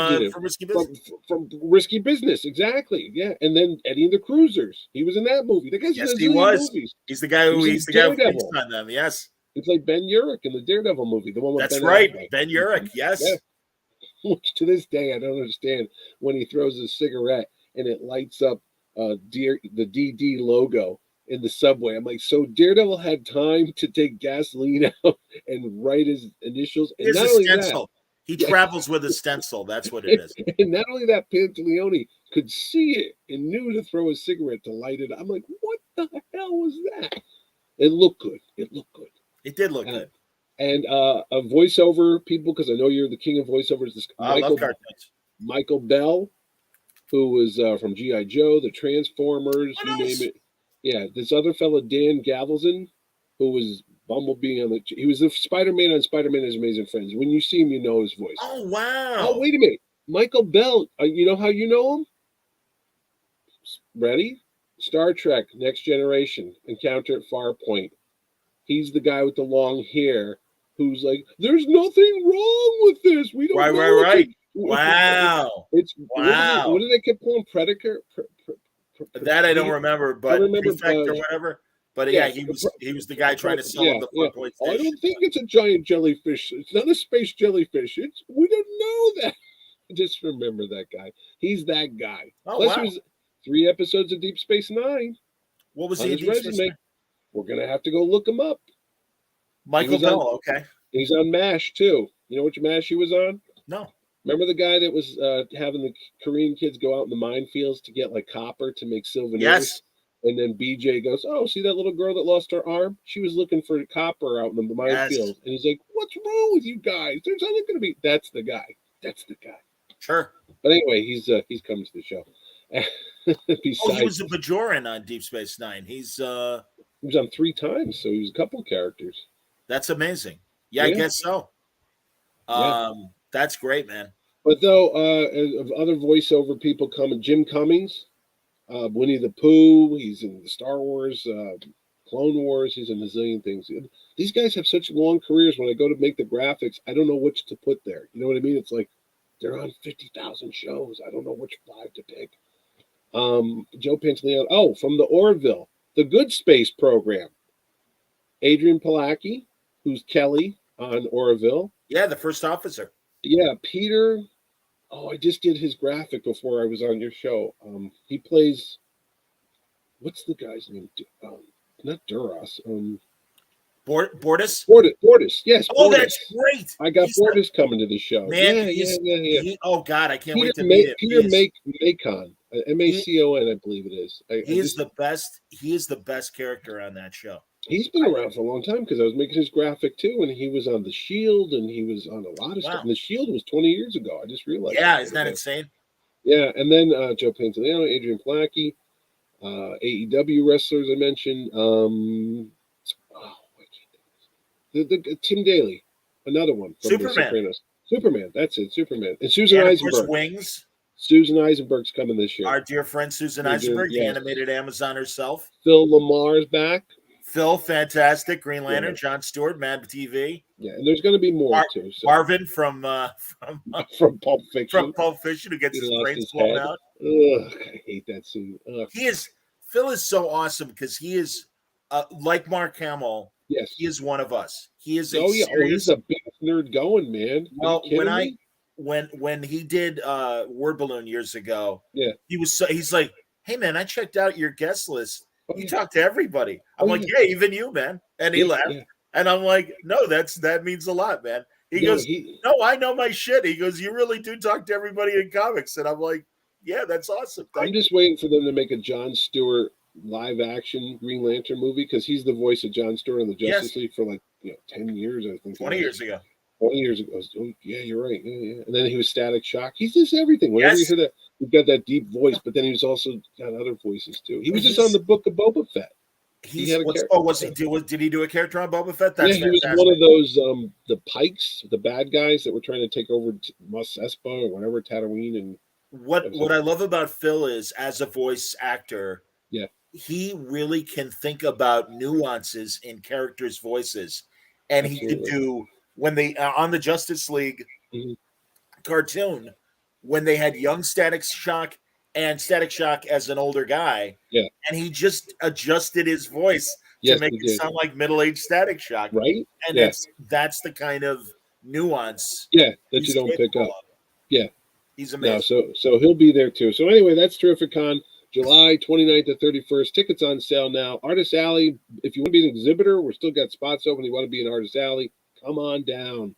Risky Business. From Risky Business, exactly. Yeah, and then Eddie and the Cruisers. He was in that movie. The guy's in a zillion movies. He's the guy who he's the guy who thinks on them. Yes, he played Ben Urich in the Daredevil movie. The one with that's right, Ben Urich. Yes. Yeah. Which to this day I don't understand when he throws a cigarette and it lights up the DD logo in the subway. I'm like, so Daredevil had time to take gasoline out and write his initials. And not only that, he travels with a stencil. That's what it is. And not only that, Pantaleone could see it and knew to throw a cigarette to light it. I'm like, what the hell was that? It looked good. It did look good. And a voiceover people, because I know you're the king of voiceovers. This Michael Bell, who was from G.I. Joe, the Transformers, you name it. Yeah, this other fella, Dan Gavelson, who was Bumblebee he was the Spider-Man on Spider-Man and His Amazing Friends. When you see him, you know his voice. Oh, wow. Oh, wait a minute. Michael Bell, you know how you know him? Ready? Star Trek, Next Generation, Encounter at Farpoint. He's the guy with the long hair who's like, there's nothing wrong with this. We don't know. Right. Wow. What did they keep calling Predator? That I don't remember, but Prefect or whatever. But yeah, he was the guy trying to sell him the Farpoint station. I don't think it's a giant jellyfish. It's not a space jellyfish. We don't know that. Just remember that guy. He's that guy. Oh, Plus, it was 3 episodes of Deep Space Nine. What was he in Deep Space Nine? We're gonna have to go look him up. Michael Bell, okay. He's on MASH too. You know which MASH he was on? No. Remember the guy that was having the Korean kids go out in the minefields to get like copper to make souvenirs? Yes. And then BJ goes, oh, see that little girl that lost her arm? She was looking for copper out in the minefield. Yes. And he's like, what's wrong with you guys? There's only going to be... That's the guy. Sure. But anyway, he's coming to the show. He was a Bajoran on Deep Space Nine. He was on 3 times, so he was a couple characters. That's amazing. Yeah, I guess so. That's great, man. But though, of other voiceover people coming, Jim Cummings, Winnie the Pooh, he's in the Star Wars, Clone Wars, he's in a zillion things. These guys have such long careers. When I go to make the graphics, I don't know which to put there. You know what I mean? It's like they're on 50,000 shows. I don't know which 5 to pick. Joe Pantaleone, from the Orville, the Good Space program. Adrian Pilacki, who's Kelly on Orville. Yeah, the first officer. Yeah, Peter. Oh, I just did his graphic before I was on your show. He plays. What's the guy's name? Not Duras. Bortus. Bortus. Yes. Oh, Bortus. that's great. I got Bortus coming to the show. Man, yeah. Oh God, I can't wait to meet him. Peter Macon, Macon, I believe it is. He is the best. He is the best character on that show. He's been around for a long time because I was making his graphic too, and he was on The Shield, and he was on a lot of stuff. And The Shield was 20 years ago. I just realized. Yeah, isn't that insane? Yeah, and then Joe Pantaleone, Adrian Pilacki, AEW wrestlers I mentioned. The Tim Daly, another one from The Sopranos. Superman, that's it, Superman. And Susan Eisenberg. Wings. Susan Eisenberg's coming this year. Our dear friend Susan Eisenberg, the animated Amazon herself. Phil Lamar's back. Phil, fantastic. Green Lantern. Yeah. John Stewart, Mad TV. Yeah, and there's going to be more too. So. Marvin from Pulp Fiction. From Pulp Fiction, who gets his brains blown out. Ugh, I hate that scene. Ugh. Phil is so awesome because he is like Mark Hamill. Yes, he is one of us. He is. He's a big nerd going, man. Well, when he did Word Balloon years ago, yeah, he's like, hey man, I checked out your guest list. You talk to everybody. I'm like, yeah, even you, man. And he laughed. Yeah. And I'm like, no, that means a lot, man. He goes, no, I know my shit. He goes, you really do talk to everybody in comics. And I'm like, yeah, that's awesome. I'm just waiting for them to make a John Stewart live action Green Lantern movie because he's the voice of John Stewart in the Justice League for 10 years, I think. 20 years ago. 20 years ago. Oh, yeah, you're right. Yeah. And then he was Static Shock. He's just everything. Whenever you hear that, he's got that deep voice, but then he's also got other voices too. He was just on the Book of Boba Fett. Did he do a character on Boba Fett? That's he was one of those the Pikes, the bad guys that were trying to take over Mos Espa or whatever, Tatooine. And what I love about Phil is, as a voice actor, he really can think about nuances in characters' voices, and he could do when they on the Justice League. Mm-hmm. cartoon when they had young Static Shock and Static Shock as an older guy. Yeah. And he just adjusted his voice to make it sound like middle-aged Static Shock. Right. And that's the kind of nuance. Yeah, that you don't pick up. Yeah. He's amazing. No, so he'll be there too. So anyway, that's Terrificon, July 29th to 31st. Tickets on sale now. Artist Alley, if you want to be an exhibitor, we're still got spots open. You want to be in Artist Alley, come on down.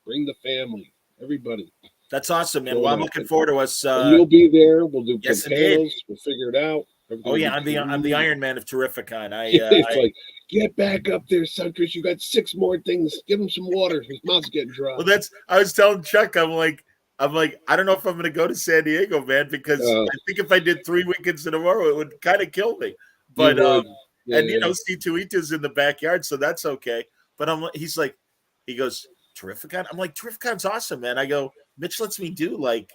Bring the family, everybody. That's awesome, man. Well, I'm looking forward to us. You'll be there. We'll do some panels. We'll figure it out. Oh yeah, I'm the Iron Man of Terrificon. It's like, get back up there, Suntress. You got 6 more things. Give him some water. His mouth's getting dry. Well, I was telling Chuck, I'm like, I don't know if I'm going to go to San Diego, man, because I think if I did 3 weekends in a row, it would kind of kill me. But C2E2's in the backyard, so that's okay. But he goes, Terrificon? I'm like, Terrificon's awesome, man. I go, Mitch lets me do like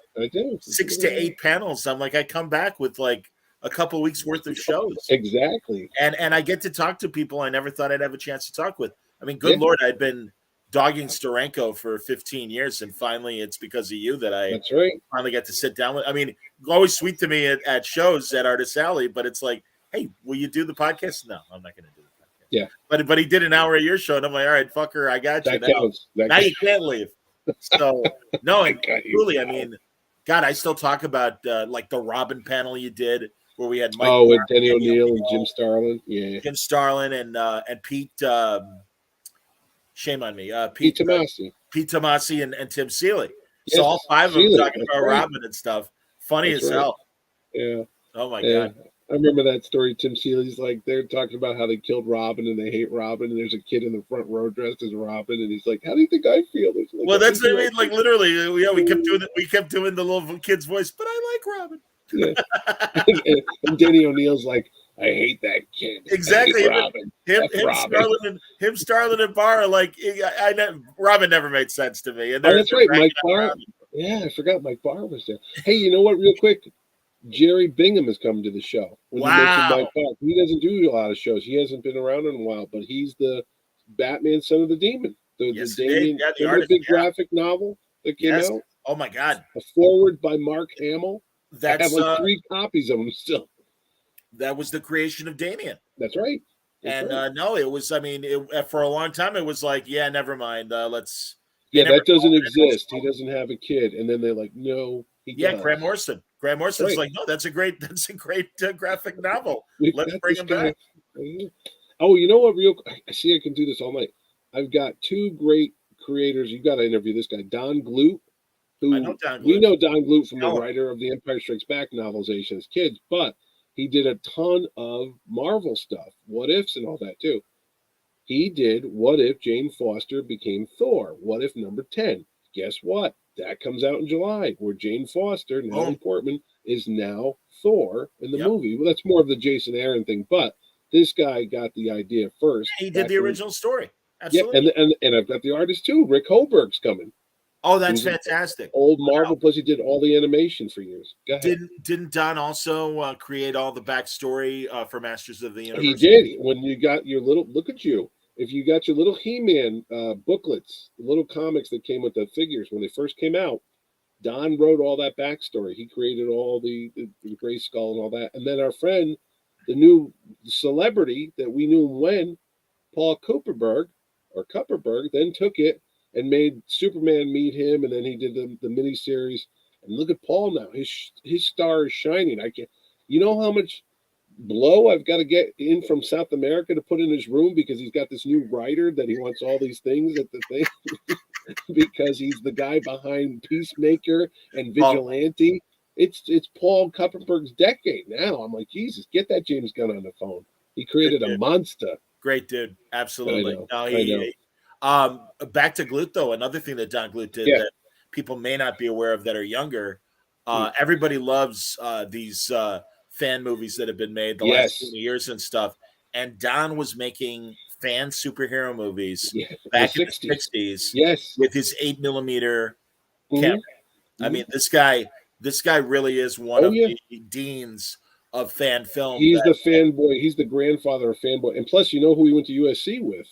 6 to 8 panels. I'm like, I come back with like a couple weeks worth of shows. Exactly. And I get to talk to people I never thought I'd have a chance to talk with. I mean, good Lord, I'd been dogging Steranko for 15 years, and finally it's because of you that I finally get to sit down with. I mean, always sweet to me at shows at Artist Alley, but it's like, hey, will you do the podcast? No, I'm not going to do the podcast. Yeah. But he did an hour of your show, and I'm like, all right, fucker, I got you. Now you can't leave. So, no, and truly, I mean, God, I still talk about like the Robin panel you did where we had Mike. With Denny O'Neil and Jim Starlin. Yeah. Jim Starlin and Pete, shame on me, Pete Tomasi. Pete Tomasi and Tim Seeley. Yes, so all 5 of them talking about Robin and stuff. Funny as hell. Yeah. Oh, my God. I remember that story. Tim Seeley's like, they're talking about how they killed Robin and they hate Robin, and there's a kid in the front row dressed as Robin, and he's like, how do you think I feel? Like, well, that's what I mean. Like, literally, we kept doing the little kid's voice, but I like Robin. Yeah. and Denny O'Neil's like, I hate that kid. Exactly. Robin. Him, Starlin, and Barr are like, Robin never made sense to me. And that's right. Mike Barr. Yeah, I forgot Mike Barr was there. Hey, you know what? Real quick, Jerry Bingham is coming to the show. When you mentioned Mike Barr, he doesn't do a lot of shows. He hasn't been around in a while, but he's the Batman, Son of the Demon. The big graphic novel that came out. Oh my God! A foreword by Mark Hamill. I have like 3 copies of them still. That was the creation of Damien. That's right. No, it was. I mean, for a long time, it was like, yeah, never mind. Let's. Yeah, that doesn't exist. He doesn't have a kid, and then they're like, no. Yeah, Grant Morrison. Grant Morrison's like, no, that's a great graphic novel. Let's bring him back. Oh, you know what? I see I can do this all night. I've got 2 great creators. You've got to interview this guy, Don Glut. I know Don Glut. We know Don Glut from the writer of the Empire Strikes Back novelization as kids, but he did a ton of Marvel stuff, what ifs and all that too. He did What If Jane Foster became Thor? What If number 10? Guess what? That comes out in July, where Jane Foster, Natalie Portman, is now Thor in the movie. Well, that's more of the Jason Aaron thing, but this guy got the idea first. He did the original story. Absolutely. Yeah, and I've got the artist too. Rick Holberg's coming. Oh, that's fantastic. Old Marvel, plus he did all the animation for years. Go ahead. Didn't Don also create all the backstory for Masters of the Universe? He did. When you got your little, look at you. If you got your little He-Man booklets, little comics that came with the figures when they first came out, Don wrote all that backstory. He created all the Gray Skull and all that. And then our friend, the new celebrity that we knew when, Paul Kupperberg, then took it and made Superman meet him, and then he did the miniseries. And look at Paul now; his star is shining. You know how much blow I've got to get in from South America to put in his room because he's got this new writer that he wants all these things at the thing because he's the guy behind Peacemaker and Vigilante. It's Paul Kupperberg's decade now. I'm like, Jesus, get that James Gunn on the phone. He created a monster. Great dude, absolutely. I know. Back to Glut, though, another thing that Don Glut did that people may not be aware of that are younger. Everybody loves these fan movies that have been made the last 20 years and stuff. And Don was making fan superhero movies back in the 60s with his 8mm camera. I mean, this guy really is one of the deans of fan film. He's the fanboy. He's the grandfather of fanboy. And plus, you know who he went to USC with?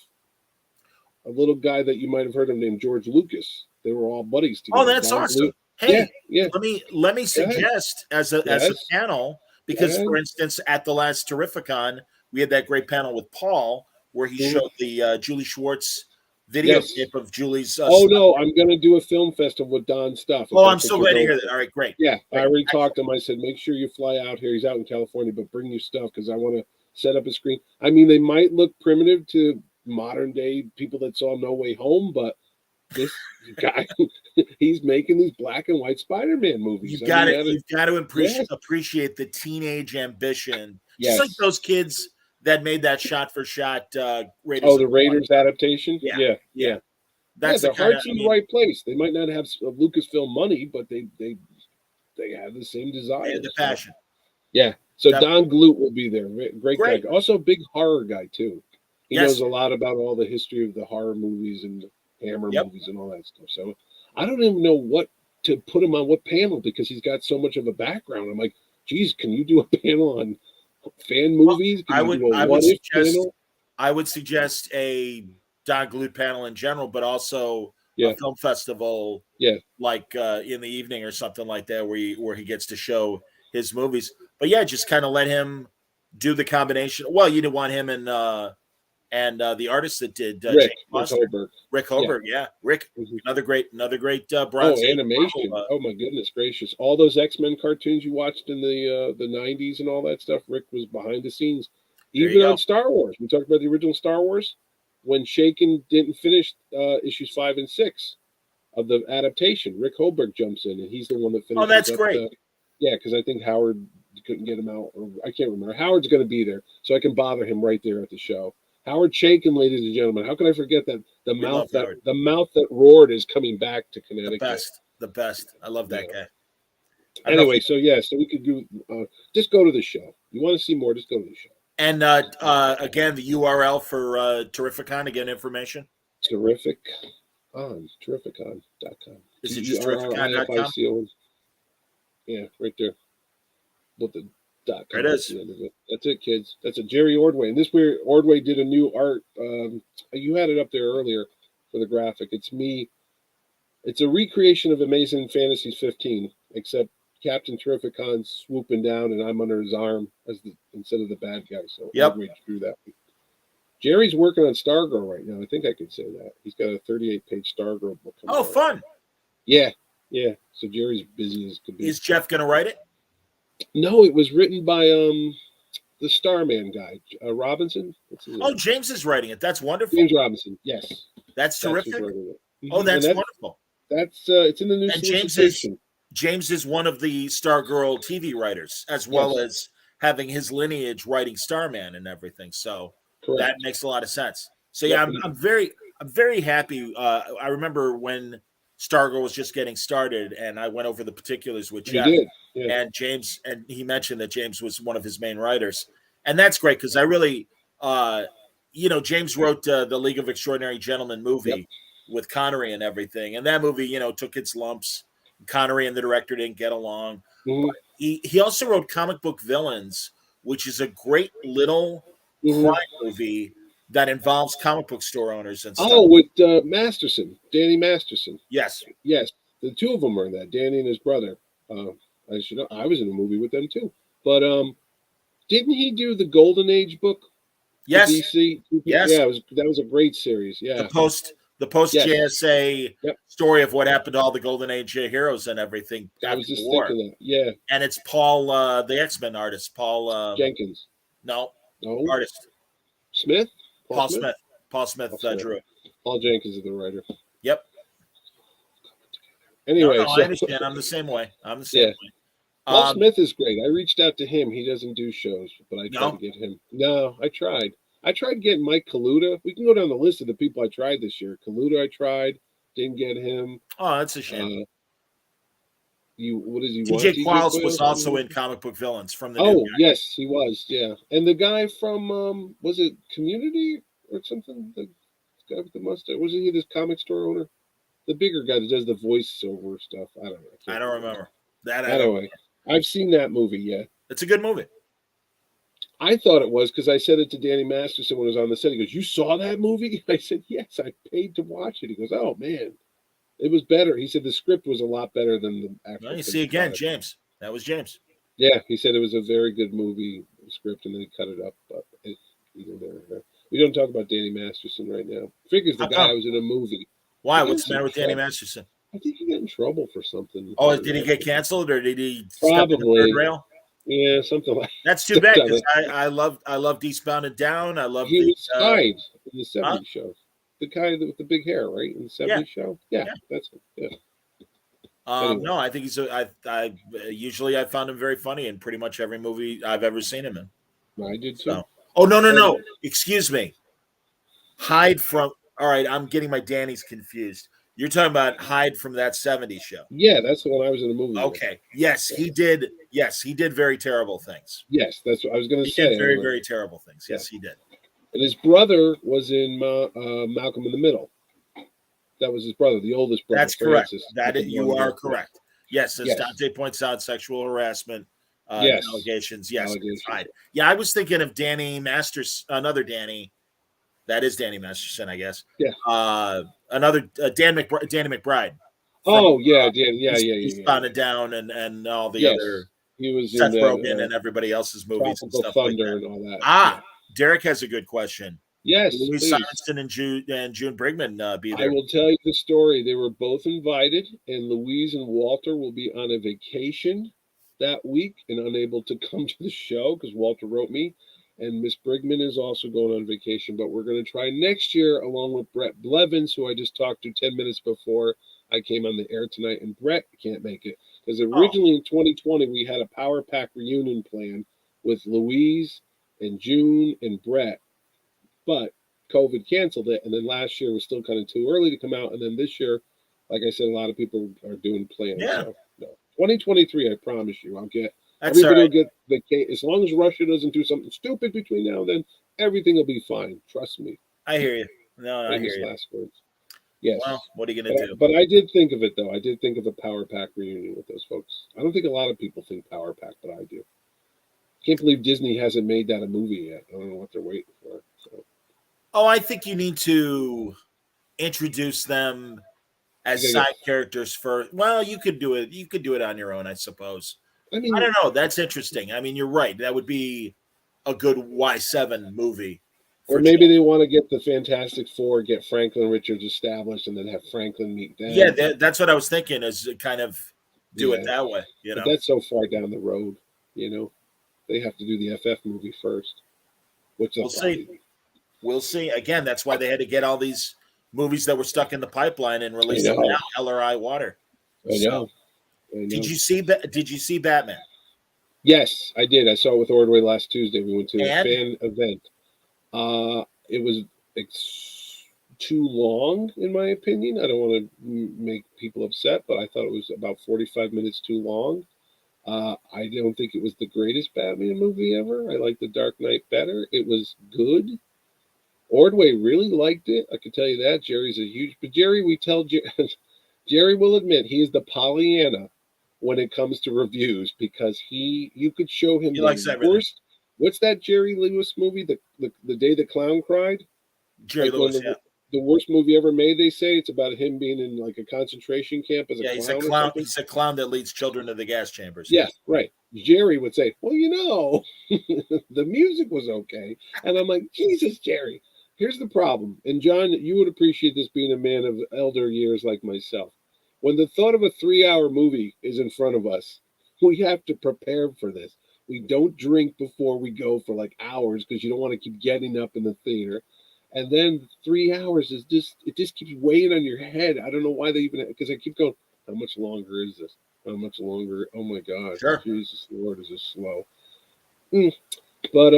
A little guy that you might have heard of named George Lucas. They were all buddies together. Oh, that's awesome. Hey, yeah. let me suggest as a panel, because for instance, at the last Terrificon, we had that great panel with Paul where he showed the Julie Schwartz videotape of Julie's. No, I'm going to do a film festival with Don's stuff. Oh, I'm so glad to hear that. All right, great. Yeah, great. I already talked to him. I said, make sure you fly out here. He's out in California, but bring your stuff because I want to set up a screen. I mean, they might look primitive to modern day people that saw No Way Home, but this guy, he's making these black and white Spider-Man movies. You've got to appreciate the teenage ambition, just like those kids that made that shot-for-shot Raiders. Oh, the Raiders adaptation. Yeah. That's their heart's in the right place. They might not have Lucasfilm money, but they have the same desire. The passion. Yeah. So Don Glut will be there. Great guy. Also a big horror guy too. He knows a lot about all the history of the horror movies and Hammer movies and all that stuff. So I don't even know what to put him on what panel because he's got so much of a background. I'm like, geez, can you do a panel on fan movies? I would suggest a Don Glut panel in general, but also a film festival, like in the evening or something like that, where he gets to show his movies. But just kind of let him do the combination. Well, you didn't want him and the artist that did Rick Hobart, Rick, another great bronze. Animation. Oh my goodness gracious! All those X-Men cartoons you watched in the '90s and all that stuff. Rick was behind the scenes, even on Star Wars. We talked about the original Star Wars when Shaken didn't finish issues 5 and 6 of the adaptation. Rick Hobart jumps in, and he's the one that finishes. Oh, that's great. Because I think Howard couldn't get him out, or I can't remember. Howard's going to be there, so I can bother him right there at the show. Howard Shaken, ladies and gentlemen. How can I forget that the mouth that roared is coming back to Connecticut? The best. I love that guy. Anyway, so we could do. Just go to the show. You want to see more? Just go to the show. And again, the URL for Terrificon to get information. Terrificon.com. Is it just Terrificon.com? Yeah, right there. With the .com. There it is. That's it, kids. That's a Jerry Ordway. And this where Ordway did a new art. You had it up there earlier for the graphic. It's me. It's a recreation of Amazing Fantasies 15, except Captain Terrificon's swooping down and I'm under his arm instead of the bad guy. So Ordway drew that. Jerry's working on Stargirl right now. I think I could say that. He's got a 38-page Stargirl book coming out. Fun. Yeah. So Jerry's busy as could be. Is Jeff going to write it? No, it was written by the Starman guy, Robinson. James is writing it. That's wonderful. James Robinson, yes. That's terrific. Oh, that's wonderful. That's it's in the news. And James is one of the Stargirl TV writers, as well as having his lineage writing Starman and everything. So that makes a lot of sense. So I'm very happy. I remember when Stargirl was just getting started, and I went over the particulars with Jeff and James, and he mentioned that James was one of his main writers, and that's great because I really, James wrote the League of Extraordinary Gentlemen movie with Connery and everything, and that movie, took its lumps. Connery and the director didn't get along. But he also wrote Comic Book Villains, which is a great little crime movie that involves comic book store owners and stuff. Oh, with Masterson, Danny Masterson. Yes. The two of them are in that. Danny and his brother. I was in a movie with them too. But didn't he do the Golden Age book? Yes. DC? Yes. Yeah, that was a great series. Yeah. The post JSA story of what happened to all the Golden Age heroes and everything. I was just thinking that. Yeah. And it's Paul, the X-Men artist, Paul Jenkins. No, artist. Smith. Paul Smith. Paul Smith drew it. Paul Jenkins is the writer. Yep. Anyway, I understand. I'm the same way. Way. Paul Smith is great. I reached out to him. He doesn't do shows, but I tried to get him. No, I tried. I tried getting Mike Kaluta. We can go down the list of the people I tried this year. Kaluta, I tried. Didn't get him. Oh, that's a shame. What does he want? TJ Qualls was also in Comic Book Villains from the. Oh, yes, he was. Yeah, and the guy from was it Community or something? The guy with the mustache. Wasn't he this comic store owner? The bigger guy that does the voiceover stuff. I don't know. I don't remember that. Anyway, I've seen that movie. Yeah, it's a good movie. I thought it was because I said it to Danny Masterson when I was on the set. He goes, "You saw that movie?" I said, "Yes, I paid to watch it." He goes, "Oh man." It was better. He said the script was a lot better than the actual. Well, you see again, James. That was James. Yeah, he said it was a very good movie script, and then he cut it up. But we don't talk about Danny Masterson right now. Figures the guy was in a movie. Why? What's the matter with Danny Masterson? I think he got in trouble for something. Oh, did he get canceled, or did he probably step in the third rail? Yeah, something like. That's too bad. I loved Eastbound and Down. I love. He was Hyde in the '70s show. The guy with the big hair, right? In the '70s show. Yeah, that's it. Yeah. Anyway. No, I think he's. I usually I found him very funny in pretty much every movie I've ever seen him in. I did too. So. Oh no! Excuse me. Hyde from. All right, I'm getting my Danny's confused. You're talking about Hyde from that '70s show. Yeah, that's the one I was in a movie. Okay. With. Yes, he did. Yes, he did very terrible things. Yes, that's what I was going to say. Did very, very terrible things. Yes, he did. And his brother was in Malcolm in the Middle. That was his brother, the oldest brother. That's correct. You are correct. Yes, as Dante points out, sexual harassment allegations. Yes, Hyde. Yeah, I was thinking of Danny Masters, another Danny. That is Danny Masterson, I guess. Yeah. Another Danny McBride. Oh yeah. He's Bound Down and all the other. He was Seth in Rogen and everybody else's movies and stuff Thunder like that. And all that. Ah, Derek has a good question. Yes, Louise Simonson and June Brigman be there. I will tell you the story. They were both invited, and Louise and Walter will be on a vacation that week and unable to come to the show because Walter wrote me. And Miss Brigman is also going on vacation, but we're going to try next year along with Brett Blevins, who I just talked to 10 minutes before I came on the air tonight. And Brett can't make it because originally in 2020, we had a Power Pack reunion plan with Louise and June and Brett, but COVID canceled it. And then last year was still kind of too early to come out. And then this year, like I said, a lot of people are doing plans. Yeah. So, no. 2023, I promise you, I'll get. That's everybody right. will get the as long as Russia doesn't do something stupid between now and then, everything will be fine. Trust me. I hear you. No, I hear you. Last words. Yes. Well, what are you going to do? But I did think of it though. I did think of a Power Pack reunion with those folks. I don't think a lot of people think Power Pack, but I do. Can't believe Disney hasn't made that a movie yet. I don't know what they're waiting for. So. Oh, I think you need to introduce them as side characters first. Well, you could do it. You could do it on your own, I suppose. I mean, I don't know. That's interesting. I mean, you're right. That would be a good Y7 movie. Or maybe they want to get the Fantastic Four, get Franklin Richards established, and then have Franklin meet them. Yeah, that's what I was thinking. Is kind of do it that way. You know, but that's so far down the road. You know, they have to do the FF movie first. Which we'll see. We'll see. Again, that's why they had to get all these movies that were stuck in the pipeline and release them now, hell or high water. I know. Did you see Batman? Yes, I did. I saw it with Ordway last Tuesday. We went to a fan event. It was too long, in my opinion. I don't want to make people upset, but I thought it was about 45 minutes too long. I don't think it was the greatest Batman movie ever. I like The Dark Knight better. It was good. Ordway really liked it. I can tell you that. Jerry's a huge... But Jerry, Jerry will admit he is the Pollyanna when it comes to reviews because you could show him the worst. What's that Jerry Lewis movie? The Day the Clown Cried? Jerry Lewis, the worst movie ever made, they say. It's about him being in like a concentration camp as a clown. He's a clown. He's a clown that leads children to the gas chambers. Yeah, right. Jerry would say, well, the music was okay. And I'm like, Jesus, Jerry. Here's the problem. And John, you would appreciate this being a man of elder years like myself. When the thought of a 3-hour movie is in front of us, we have to prepare for this. We don't drink before we go for like hours because you don't want to keep getting up in the theater. And then 3 hours it just keeps weighing on your head. I don't know why they even, because I keep going, how much longer is this? How much longer? Oh my God. Sure. Jesus Lord, is this slow. But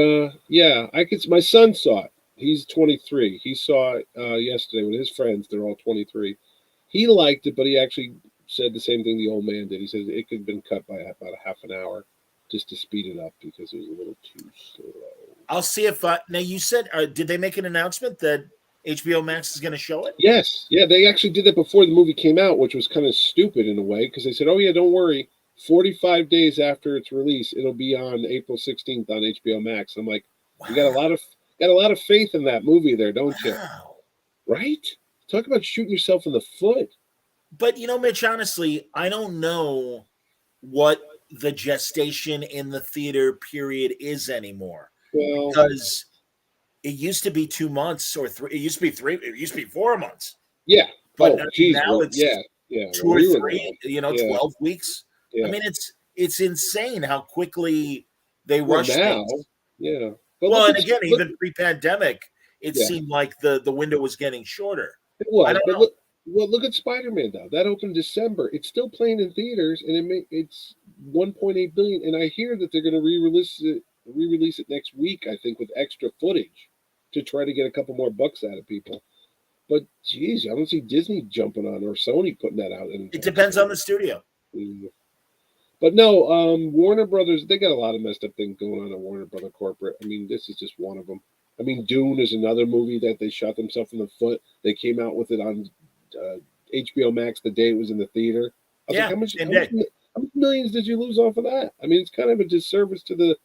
yeah, my son saw it. He's 23. He saw it yesterday with his friends. They're all 23. He liked it, but he actually said the same thing the old man did. He says it could have been cut by about a half an hour just to speed it up because it was a little too slow. I'll see if now you said, did they make an announcement that HBO Max is going to show it? Yes. Yeah, they actually did that before the movie came out, which was kind of stupid in a way because they said, oh, yeah, don't worry. 45 days after its release, it'll be on April 16th on HBO Max. I'm like, wow. You got a lot of faith in that movie there, don't you? Right? Talk about shooting yourself in the foot. But Mitch, honestly, I don't know what the gestation in the theater period is anymore, Well, because it used to be 2 months or three. It used to be three. It used to be 4 months. yeah. But Oh, geez. now Well, it's yeah. two When or we were three. little. Yeah. 12 weeks. I Yeah. mean, it's insane how quickly they Well, rush now, things. yeah. But Well, look and at again, look. even pre-pandemic, it Yeah, seemed like the window was getting shorter. it I was. don't But know. look. Well, look at Spider-Man though. That opened December. It's still playing in theaters, and it's 1.8 billion. And I hear that they're going to re-release it next week. I think with extra footage to try to get a couple more bucks out of people. But geez, I don't see Disney jumping on or Sony putting that out It anytime depends on soon. the studio. Mm. But no, Warner Brothers, they got a lot of messed up things going on at Warner Brother Corporate. I mean, this is just one of them. I mean, Dune is another movie that they shot themselves in the foot. They came out with it on uh, HBO Max the day it was in the theater. I was like, Yeah, how much, same how much, day. how much millions did you lose off of that? I mean, it's kind of a disservice to the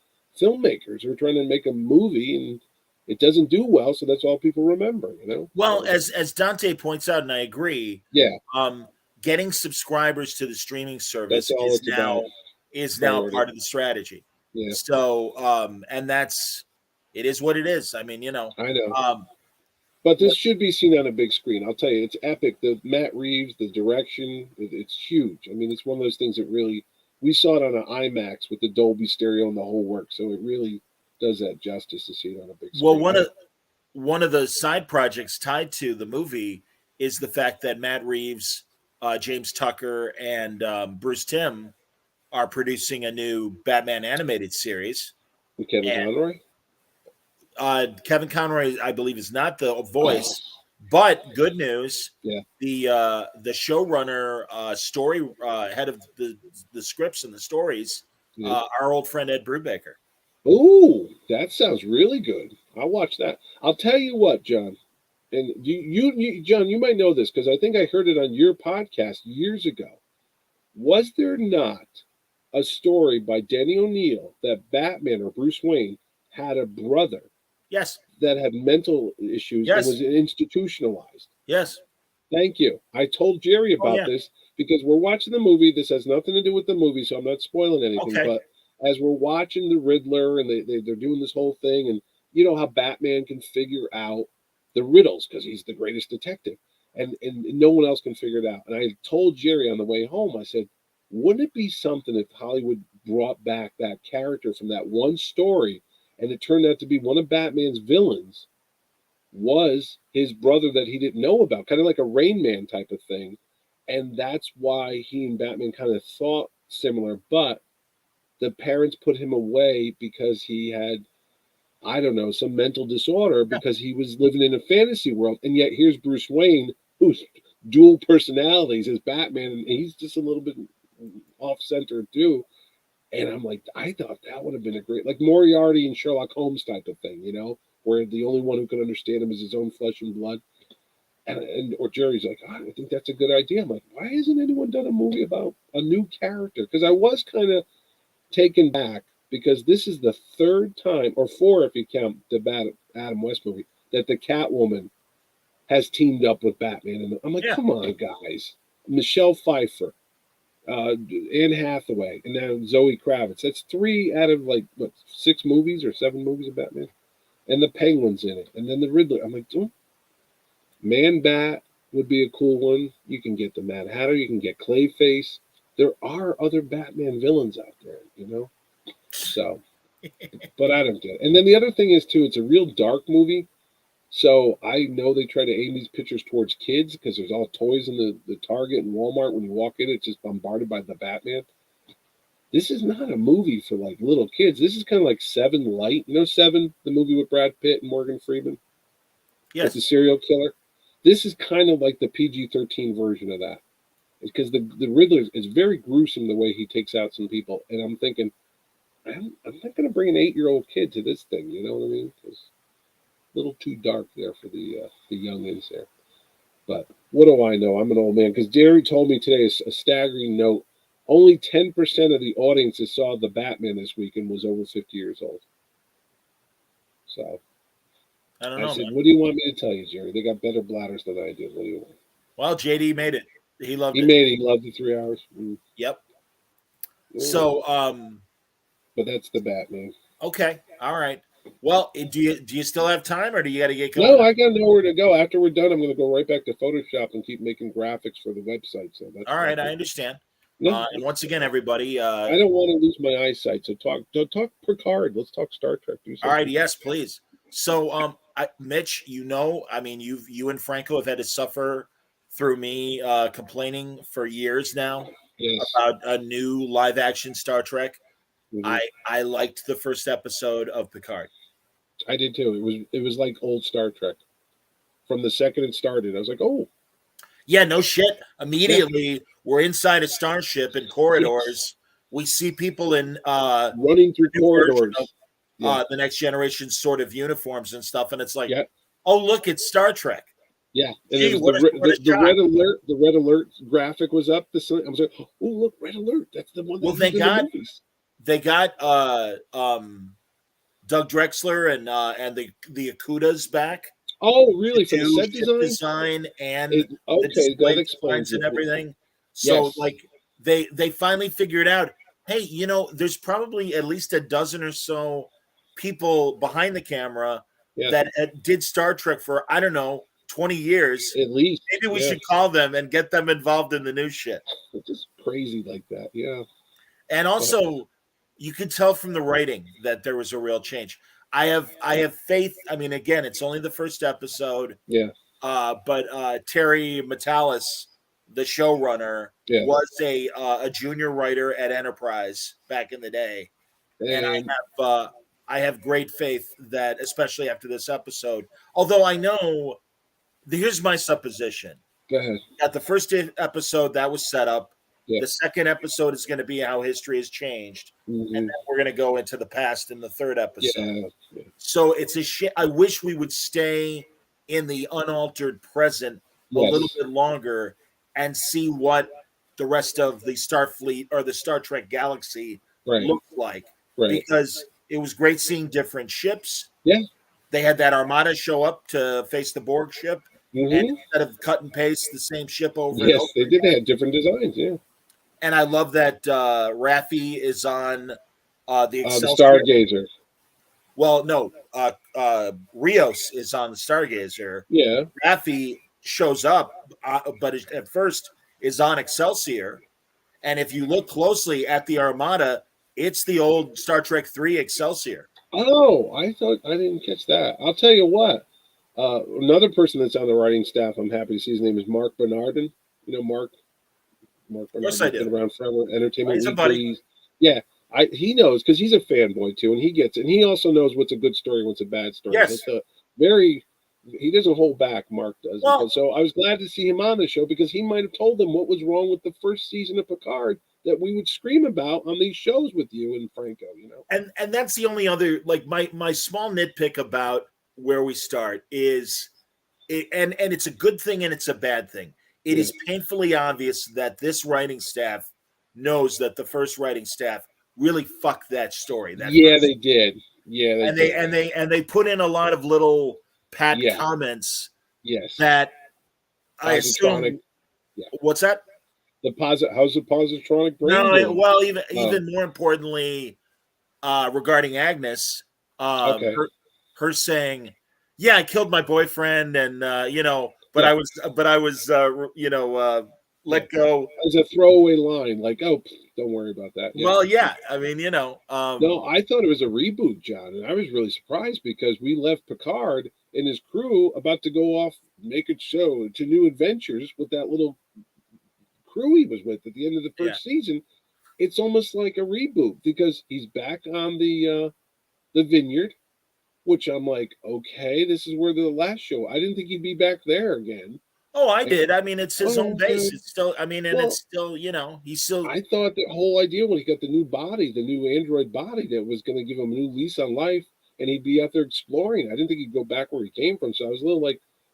filmmakers who are trying to make a movie and it doesn't do well, so that's all people remember, you know? Well, So, as Dante points out, and I agree, yeah, um, getting subscribers to the streaming that's service all it's about. is now Priority. part of the strategy. Yeah, So, and that's it is what it is. I mean, I know. um, But this what should be seen on a big screen. I'll tell you, it's epic. The Matt Reeves, the direction, it's huge. I mean, it's one of those things that really we saw it on an IMAX with the Dolby stereo and the whole work. So it really does that justice to see it on a big well, screen. one of the side projects tied to the movie is the fact that Matt Reeves, James Tucker, and Bruce Timm are producing a new Batman animated series. With Kevin And Conroy. Kevin Conroy, I believe, is not the Oh, voice, but good news: yeah. the showrunner, story head of the scripts and the stories, Yeah. our old friend Ed Brubaker. Oh, that sounds really good. I'll watch that. I'll tell you what, John. And John, you might know this because I think I heard it on your podcast years ago. Was there not a story by Denny O'Neil that Batman or Bruce Wayne had a brother Yes, that had mental issues and yes, was institutionalized? yes. Thank you. I told Jerry Oh about yeah. this because we're watching the movie. This has nothing to do with the movie, so I'm not spoiling anything. Okay. But as we're watching the Riddler and they're doing this whole thing, and you know how Batman can figure out the riddles because he's the greatest detective, and no one else can figure it out. And I told Jerry on the way home, I said, wouldn't it be something if Hollywood brought back that character from that one story, and it turned out to be one of Batman's villains? Was his brother that he didn't know about, kind of like a Rain Man type of thing. And that's why he and Batman kind of thought similar, but the parents put him away because he had, I don't know, some mental disorder Yeah. because he was living in a fantasy world. And yet here's Bruce Wayne, who's dual personalities as Batman, and he's just a little bit off center too. And I'm like, I thought that would have been a great, like Moriarty and Sherlock Holmes type of thing, you know, where the only one who can understand him is his own flesh and blood. And or Jerry's like, oh, I think that's a good idea. I'm like, why hasn't anyone done a movie about a new character? Because I was kind of taken back because this is the third time, or four if you count the Adam West movie, that the Catwoman has teamed up with Batman. And I'm like, Yeah. come on, guys. Michelle Pfeiffer, Anne Hathaway, and now Zoe Kravitz. That's three out of like what 6 movies or 7 movies of Batman, and the Penguin's in it, and then the Riddler. I'm like, oh, Man Bat would be a cool one. You can get the Mad Hatter. You can get Clayface. There are other Batman villains out there, you know. So, but I don't get it. And then the other thing is too, it's a real dark movie. So I know they try to aim these pictures towards kids because there's all toys in the Target and Walmart. When you walk in, it's just bombarded by the Batman. This is not a movie for like little kids. This is kind of like Seven Light. You know Seven, the movie with Brad Pitt and Morgan Freeman with the Yes. serial killer. This is kind of like the PG-13 version of that because the Riddler is very gruesome the way he takes out some people, and I'm thinking I'm not going to bring an 8-year-old kid to this thing. You know what I mean? It's a little too dark there for the youngins there. But what do I know? I'm an old man. Because Jerry told me today a staggering note. Only 10% of the audience that saw the Batman this weekend was over 50 years old. So I don't I know, said, man. what do you want me to tell you, Jerry? They got better bladders than I do. What do you want? Well, JD made it. He loved he it. He loved the 3 hours. Yep. Yeah. So, but that's the Batman. Okay. All right. Well, do you still have time, or do you got to get going? No, I got nowhere to go. After we're done, I'm going to go right back to Photoshop and keep making graphics for the website. So that's all right. I understand. No, and once again, everybody, I don't want to lose my eyesight. So don't talk Picard. Let's talk Star Trek. All right. Yes, please. So, Mitch, I mean, you and Franco have had to suffer through me complaining for years now about a new live action Star Trek. Mm-hmm. I liked the first episode of Picard. I did too. It was like old Star Trek. From the second it started, I was like, oh. Yeah, no shit. Immediately, we're inside a starship in corridors. Yes. We see people in running through corridors. Of, the Next Generation sort of uniforms and stuff, and it's like, oh, look, it's Star Trek. Yeah, and gee, the red alert graphic was up. I was like, oh, look, red alert. That's the one. Well, they got Doug Drexler and the Akudas back. Oh, really? For the set design and the display designs and everything. So, like, they finally figured out, hey, there's probably at least a dozen or so people behind the camera that did Star Trek for, I don't know, 20 years. At least. Maybe we should call them and get them involved in the new shit. It's just crazy like that, yeah. And also, you could tell from the writing that there was a real change. I have faith. I mean, again, it's only the first episode. Yeah. But Terry Matalas, the showrunner, was a junior writer at Enterprise back in the day, and I have great faith that, especially after this episode, although I know, here's my supposition. Go ahead. At the first episode, that was set up. Yeah. The second episode is going to be how history has changed. Mm-hmm. And then we're going to go into the past in the third episode. Yeah. So it's a shit. I wish we would stay in the unaltered present a little bit longer and see what the rest of the Starfleet or the Star Trek galaxy looked like. Right. Because it was great seeing different ships. Yeah. They had that Armada show up to face the Borg ship. Mm-hmm. And instead of cut and paste the same ship over and over. They did. They had different designs, yeah. And I love that Raffi is on the Excelsior. The Stargazer. Well, no, Rios is on the Stargazer. Yeah. Raffi shows up, but at first is on Excelsior. And if you look closely at the Armada, it's the old Star Trek 3 Excelsior. Oh, I didn't catch that. I'll tell you what. Another person that's on the writing staff, I'm happy to see, his name is Mark Bernardin. You know Mark Bernardin. Of course I do. Been around forever. Entertainment He's a buddy. Yeah, he knows because he's a fanboy too, and he gets it. And he also knows what's a good story and what's a bad story. Yes. He doesn't hold back, Mark does. Well, so I was glad to see him on the show because he might have told them what was wrong with the first season of Picard that we would scream about on these shows with you and Franco, And that's the only other, like, my small nitpick about where we start is, and it's a good thing and it's a bad thing. It is painfully obvious that this writing staff knows that the first writing staff really fucked that story. They did. Yeah, they put in a lot of little pat comments. Yes, that I assume. Yeah. What's that? How's the positronic brain? No, well, even more importantly, regarding Agnes, her saying, "Yeah, I killed my boyfriend," and but I was let go as a throwaway line, like, "Oh, don't worry about that." Yeah. Well, yeah, I mean, no, I thought it was a reboot, John, and I was really surprised because we left Picard and his crew about to go off, make a show to new adventures with that little crew he was with at the end of the first season. It's almost like a reboot because he's back on the Vineyard, which I'm like, okay, this is where the last show. I didn't think he'd be back there again. Oh, I did. I mean, it's his own base. It's still, I mean, and it's still, he's still. I thought the whole idea when he got the new body, the new android body, that was going to give him a new lease on life, and he'd be out there exploring. I didn't think he'd go back where he came from, so I was a little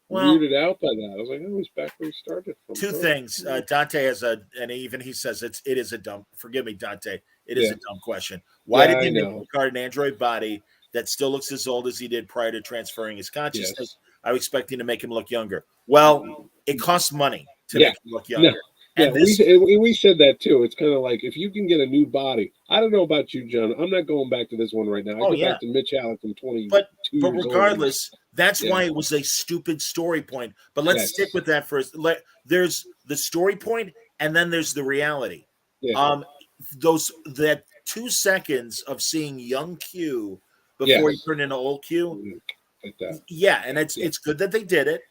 weirded out by that. I was like, oh, he's back where he started from. Two things. Dante has and even he says it is a dumb. Forgive me, Dante. It is a dumb question. Why did they make Picard an android body that still looks as old as he did prior to transferring his consciousness? Yes. I was expecting to make him look younger. Well, it costs money to make him look younger. Yeah, And this, we said that too. It's kind of like if you can get a new body. I don't know about you, John. I'm not going back to this one right now. I oh go yeah, back to Mitch Hallock from but 22 but years old. regardless, that's Yeah. why it was a stupid story point. But let's Yes. stick with that first. There's the story point, and then there's the reality. Yeah. That 2 seconds of seeing young Q before he Yes. turned into old Q. Like that. Yeah, and it's good that they did it,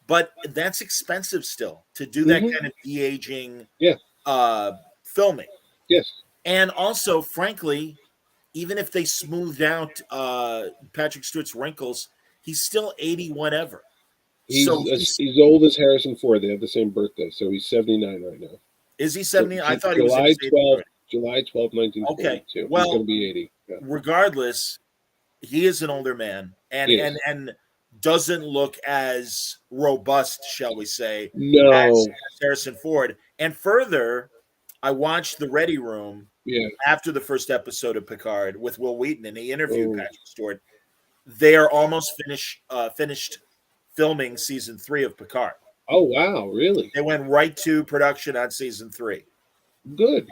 but that's expensive still to do that kind of de-aging Yeah. filming. Yes. And also, frankly, even if they smoothed out Patrick Stewart's wrinkles, he's still 80 whatever. So He's old as Harrison Ford. They have the same birthday, so he's 79 right now. Is he 70? I thought July he was 12th, July 12th, 1942. Okay. He's Well, going to be 80. Yeah. Regardless, he is an older man and doesn't look as robust, shall we say, as Harrison Ford. And further, I watched The Ready Room after the first episode of Picard with Will Wheaton, and he interviewed Patrick Stewart. They are almost finished filming season 3 of Picard. Oh, wow. Really? They went right to production on season 3. Good.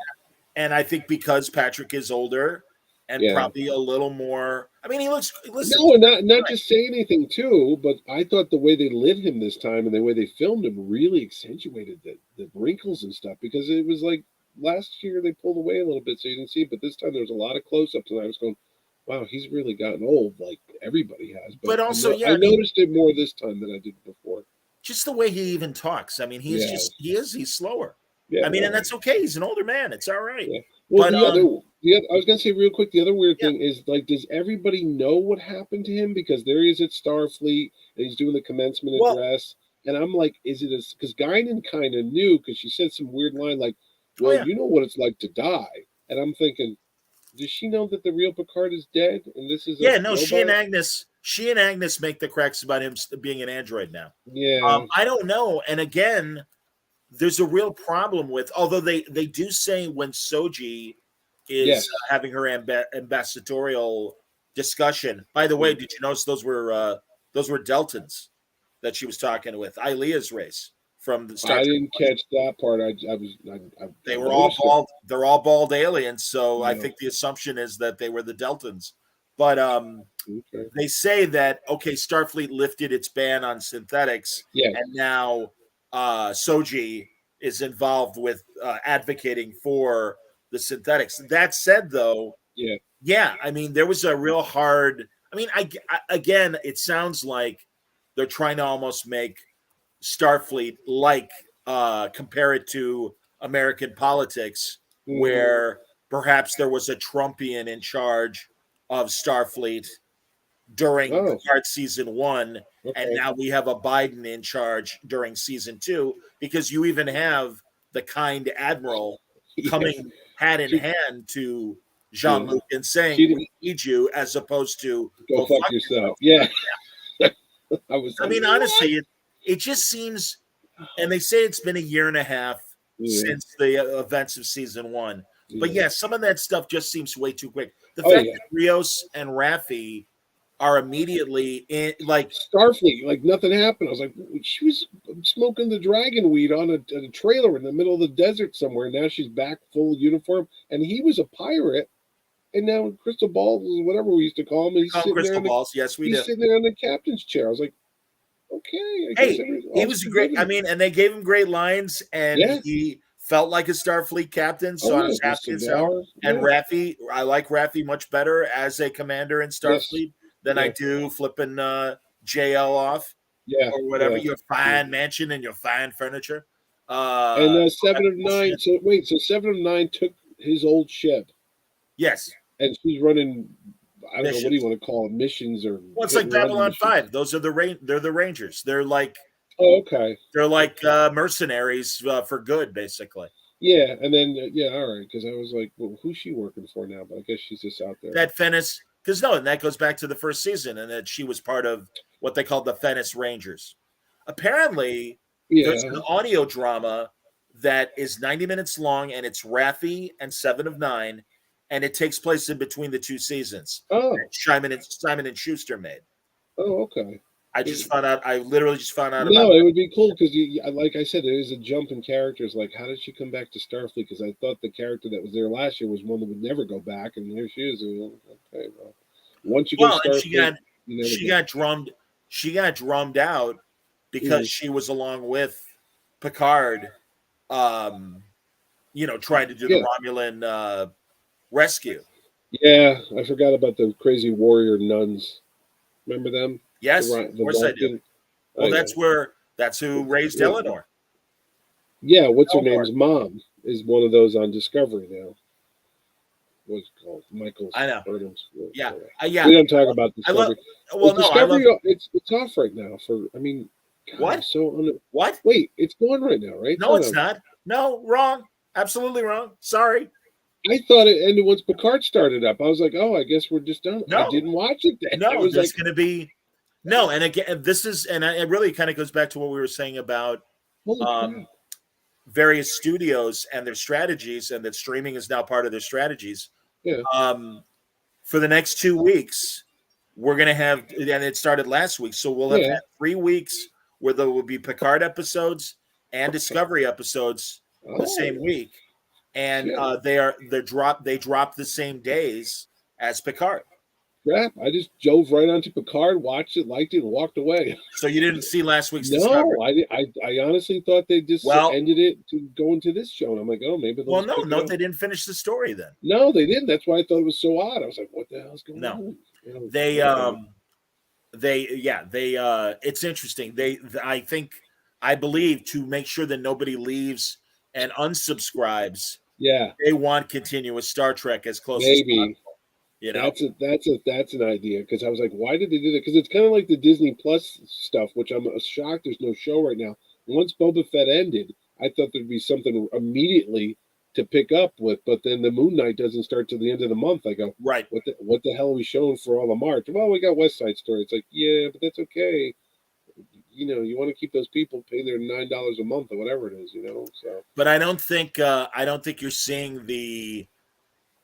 And I think because Patrick is older and probably a little more. I mean, he looks. Listen, no, and not just saying anything too, but I thought the way they lit him this time and the way they filmed him really accentuated the wrinkles and stuff, because it was like last year they pulled away a little bit so you didn't see it, but this time there was a lot of close-ups and I was going, wow, he's really gotten old like everybody has. But also, I noticed it more this time than I did before. Just the way he even talks. I mean, he's slower. Yeah, I mean, and that's okay. He's an older man. It's all right. Yeah. Well, but, I was going to say real quick, the other weird thing is, like, does everybody know what happened to him? Because there he is at Starfleet, and he's doing the commencement address. And I'm like, is it because Guinan kind of knew, because she said some weird line like, well, you know what it's like to die. And I'm thinking, does she know that the real Picard is dead? And this is robot? She and Agnes make the cracks about him being an android now. Yeah. I don't know. And again, there's a real problem with, although they do say when Soji is having her ambassadorial discussion. By the way, did you notice those were Deltans that she was talking with? Ilea's race from the Star Trek. I didn't catch that part. They were all bald. They're all bald aliens. So I think the assumption is that they were the Deltans. But they say that Starfleet lifted its ban on synthetics, and now Soji is involved with advocating for the synthetics. That said, though, I mean, there was a real hard. I mean, again, it sounds like they're trying to almost make Starfleet compare it to American politics, where perhaps there was a Trumpian in charge of Starfleet during Picard season 1, and now we have a Biden in charge during season 2, because you even have the kind admiral coming hand in hand to Jean-Luc and saying, we need you, as opposed to go fuck yourself. Yeah. I mean, honestly, it just seems, and they say it's been a year and a half since the events of season 1. But some of that stuff just seems way too quick. The fact that Rios and Raffi are immediately in, like Starfleet, like nothing happened. I was like, she was smoking the dragon weed on a trailer in the middle of the desert somewhere. Now she's back full uniform, and he was a pirate. And now Crystal Balls, whatever we used to call him, he's sitting there. He's sitting there in the captain's chair. I was like, okay. He was great. I mean, and they gave him great lines, and he felt like a Starfleet captain. So I was happy as hell. And Raffi, I like Raffi much better as a commander in Starfleet than I do flipping JL off, or whatever. Your fine mansion and your fine furniture. And 7 of 9. So 7 of 9 took his old ship. Yes. And she's running. I don't know, what do you want to call it, missions or? Well, it's like Babylon 5. Those are they're the Rangers. They're like. Oh, okay. They're like mercenaries for good, basically. Yeah, and then all right, because I was like, well, who's she working for now? But I guess she's just out there. That Fennis, and that goes back to the first season, and that she was part of what they called the Fennis Rangers. Apparently, there's an audio drama that is 90 minutes long, and it's Raffi and 7 of 9, and it takes place in between the 2 seasons. Oh, Simon and Schuster made. Oh, okay. I just found out. I literally just found out No, about. it would be cool because, like I said, there is a jump in characters. Like, how did she come back to Starfleet? Because I thought the character that was there last year was one that would never go back, and here she is. Okay, well, once you go Well, and Starfleet, she got drummed. She got drummed out because she was along with Picard. Trying to do the Romulan rescue. Yeah, I forgot about the crazy warrior nuns. Remember them? Yes, of course I do. Well, that's who raised Eleanor. Yeah, what's her name's mom is one of those on Discovery now. What's it called? Michael's. I know. Burnham's. Yeah. We don't talk about Discovery. Discovery. It's off right now. God, what? What? Wait, it's gone right now, right? No, it's not. No, wrong. Absolutely wrong. Sorry. I thought it ended once Picard started up. I was like, oh, I guess we're just done. No. I didn't watch it then. No, there's going to be no. And again, it really kind of goes back to what we were saying about various studios and their strategies, and that streaming is now part of their strategies. Yeah. For the next 2 weeks, we're going to have, and it started last week, so we'll have had 3 weeks where there will be Picard episodes and Discovery episodes the same week. And they drop the same days as Picard. Crap! I just drove right onto Picard, watched it, liked it, and walked away. So you didn't see last week's Discovery? I honestly thought they just ended it to go into this show, and I'm like, oh, maybe. Well, no, they didn't finish the story then. No, they didn't. That's why I thought it was so odd. I was like, what the hell's going on? It's interesting. I believe to make sure that nobody leaves and unsubscribes. Yeah, they want continuous Star Trek as close as possible. That's an idea, because I was like, why did they do that? Because it's kind of like the Disney Plus stuff, which I'm shocked there's no show right now. Once Boba Fett ended, I thought there'd be something immediately to pick up with, but then the Moon Knight doesn't start till the end of the month. I go, right? What the hell are we showing for all of March? Well, we got West Side Story. It's like, yeah, but that's okay. You want to keep those people paying their $9 a month or whatever it is, So, but I don't think you're seeing the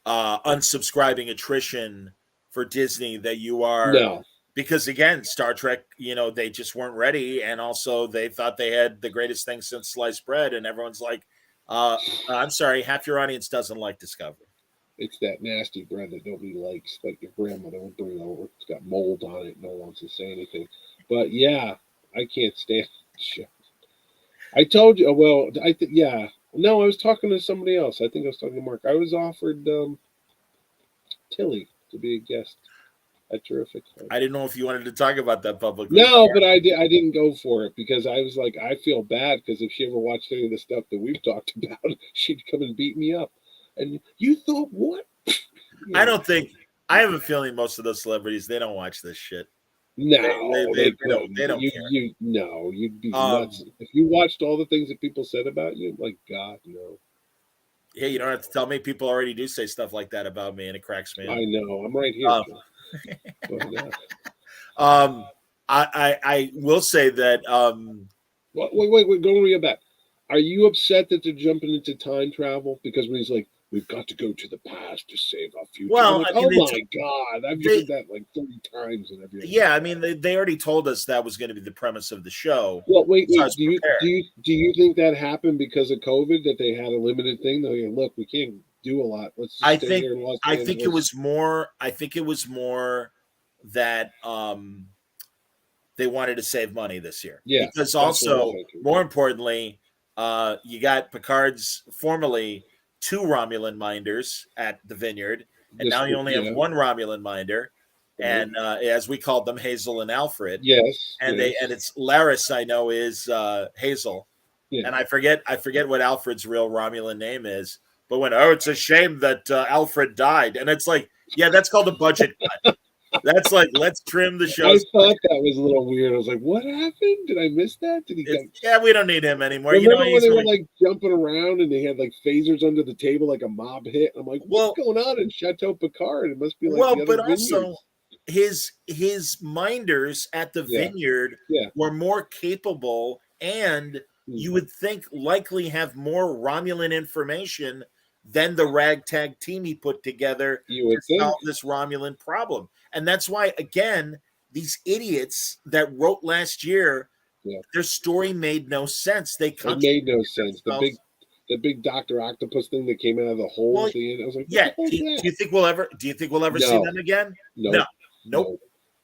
unsubscribing attrition for Disney that you are. No, because again, Star Trek, they just weren't ready, and also they thought they had the greatest thing since sliced bread, and everyone's like, "I'm sorry, half your audience doesn't like Discovery." It's that nasty bread that nobody likes, like your grandmother would bring over. It's got mold on it. No one wants to say anything, but yeah. I can't stand shit. I told you. Well, No, I was talking to somebody else. I think I was talking to Mark. I was offered Tilly to be a guest at Terrificon. I didn't know if you wanted to talk about that publicly. No, but I didn't go for it because I was like, I feel bad because if she ever watched any of the stuff that we've talked about, she'd come and beat me up. And you thought what? I don't think. I have a feeling most of those celebrities, they don't watch this shit. No, they don't care. You'd be nuts if you watched all the things that people said about you. Like, God, no. Yeah, you don't have to tell me. People already do say stuff like that about me, and it cracks me up. I know. I'm right here. I will say that. Wait. Go real back. Are you upset that they're jumping into time travel? Because when he's like, we've got to go to the past to save our future. Well, like, my God, I've heard that like 30 times and everything. Yeah, I mean, they already told us that was going to be the premise of the show. Well, wait. Do you think that happened because of COVID, that they had a limited thing? They're like, look, we can't do a lot. Let's just stay here in Los Angeles. I think it was more that they wanted to save money this year. Yeah, because also, more importantly, you got Picard's formerly 2 Romulan minders at the Vineyard, and now you only have 1 Romulan minder, and as we called them, Hazel and Alfred. Yes, and it's Laris. I know is Hazel, and I forget what Alfred's real Romulan name is. But it's a shame that Alfred died, and it's like, yeah, that's called a budget cut. That's like, let's trim the show. I thought that was a little weird. I was like, what happened? Did I miss that? Did he? Yeah, we don't need him anymore. Remember when they were like jumping around and they had like phasers under the table like a mob hit? I'm like, what's going on in Chateau Picard? It must be like but also his minders at the Vineyard were more capable, and you would think likely have more Romulan information than the ragtag team he put together to solve this Romulan problem. And that's why, again, these idiots that wrote last year, their story made no sense. It made no sense. The big Dr. Octopus thing that came out of the hole at the end. I was like, do you think we'll ever see them again? No.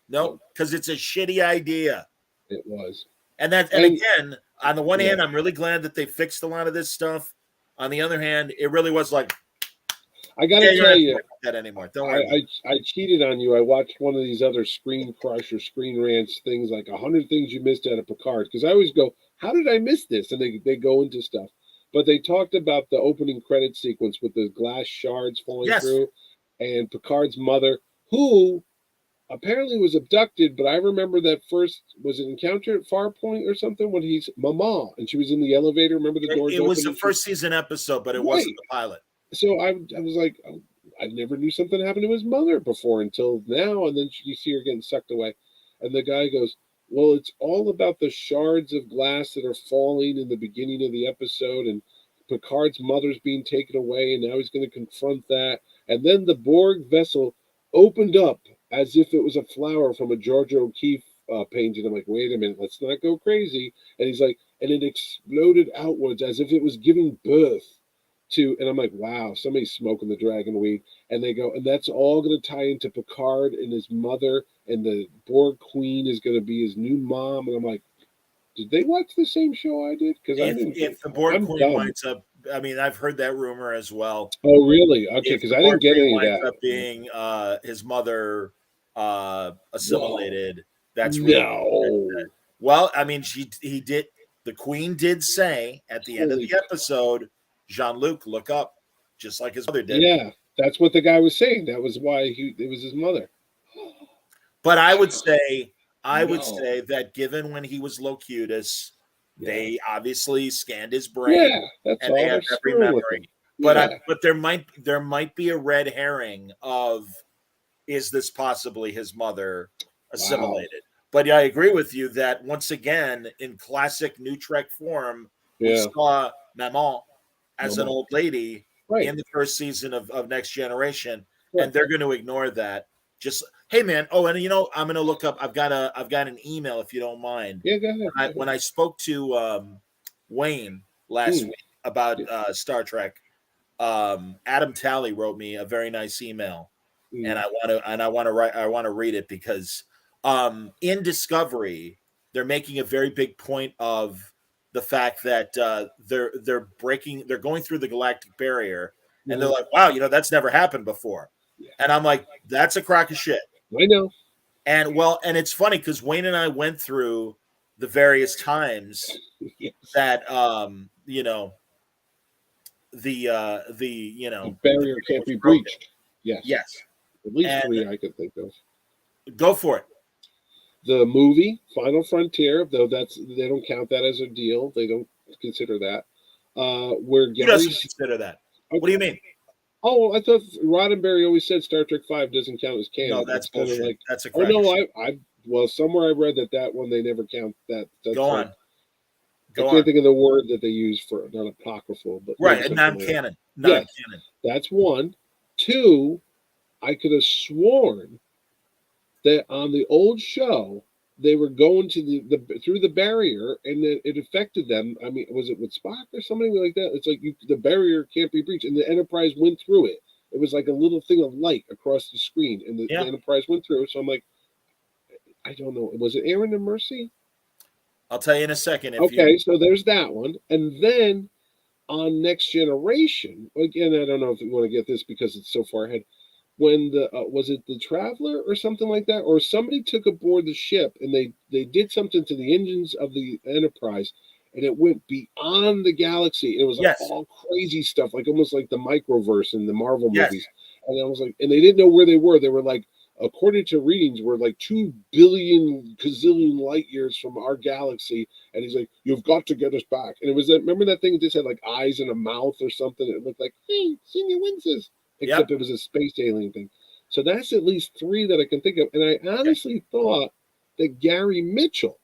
Nope. Because it's a shitty idea. It was. And again, on the one hand, I'm really glad that they fixed a lot of this stuff. On the other hand, it really was like, I gotta tell you that anymore. Don't worry. I cheated on you. I watched one of these other Screen Crush or Screen Rants things, like 100 things you missed out of Picard. Because I always go, how did I miss this? And they go into stuff. But they talked about the opening credit sequence with the glass shards falling through, and Picard's mother, who apparently was abducted. But I remember that first, was it Encounter at Farpoint or something, when he's Mama, and she was in the elevator. Remember the doors? It was the first season episode, but it wasn't the pilot. So I was like, oh, I never knew something happened to his mother before until now. And then you see her getting sucked away. And the guy goes, well, it's all about the shards of glass that are falling in the beginning of the episode. And Picard's mother's being taken away. And now he's going to confront that. And then the Borg vessel opened up as if it was a flower from a George O'Keeffe painting. I'm like, wait a minute, let's not go crazy. And he's like, and it exploded outwards as if it was giving birth to, and I'm like, wow, somebody's smoking the dragon weed. And they go, and that's all going to tie into Picard and his mother, and the Borg Queen is going to be his new mom. And I'm like, did they watch the same show I did? Because if the Borg Queen winds up, I mean, I've heard that rumor as well. Oh, really? Okay, because I didn't get any of that. Up being his mother assimilated. That's well, I mean, the Queen did say at the end of the episode, Jean-Luc, look up, just like his mother did. Yeah, that's what the guy was saying. That was why it was his mother. But I would say that given when he was Locutus, they obviously scanned his brain. Yeah, that's and all. They have every memory. But there might be a red herring of, is this possibly his mother assimilated? Wow. But I agree with you that once again, in classic New Trek form, we saw Maman as an old lady in the first season of Next Generation, and they're going to ignore that. Just, hey man, and I'm going to look up. I've got an email if you don't mind. Yeah, go ahead. When I spoke to Wayne last week about Star Trek, Adam Talley wrote me a very nice email, and I want to read it because in Discovery they're making a very big point of the fact that they're going through the galactic barrier, and they're like, wow, that's never happened before. And I'm like, that's a crock of shit. I know. And it's funny because Wayne and I went through the various times that the barrier can't be breached. Yes. At least 3 I could think of. Go for it. The movie Final Frontier, though they don't count that as a deal. They don't consider that. Where He doesn't consider that. Okay. What do you mean? Oh, I thought Roddenberry always said Star Trek V doesn't count as canon. No, that's bullshit. Like, that's a crack. Oh no, somewhere I read that one they never count that. Go on. I can't think of the word that they use for not apocryphal, but right, non-canon. Non-canon. Yes, that's one. 2, I could have sworn that on the old show they were going to through the barrier, and it affected them. I mean, was it with Spock or something like that? It's like the barrier can't be breached, and the Enterprise went through it. It was like a little thing of light across the screen, and the Enterprise went through it. So I'm like, I don't know. Was it Aaron and Mercy? I'll tell you in a second. So there's that one, and then on Next Generation, again, I don't know if you want to get this because it's so far ahead. When was it the Traveler or something like that, or somebody took aboard the ship and they did something to the engines of the Enterprise, and it went beyond the galaxy. It was like all crazy stuff, like almost like the microverse in the Marvel movies. And I was like, and they didn't know where they were. They were like, according to readings, we're like 2 billion gazillion light years from our galaxy. And he's like, you've got to get us back. And it was that. Remember that thing that just had like eyes and a mouth or something? It looked like, hey, Senior Winces. Except it was a space alien thing. So that's at least 3 that I can think of. And I honestly thought that Gary Mitchell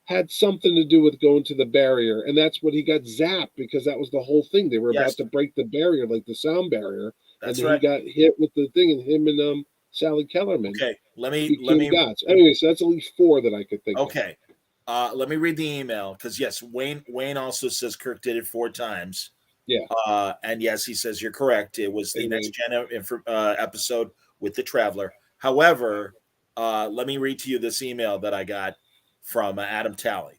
had something to do with going to the barrier. And that's what he got zapped, because that was the whole thing. They were about to break the barrier, like the sound barrier. That's and then he got hit with the thing, and him and Sally Kellerman. Okay, let me. Gods. Anyway, so that's at least 4 that I could think of. Okay, let me read the email because yes, Wayne also says Kirk did it 4 times. Yeah. And yes, he says you're correct. It was the Next Gen episode with the Traveler. However, let me read to you this email that I got from Adam Talley.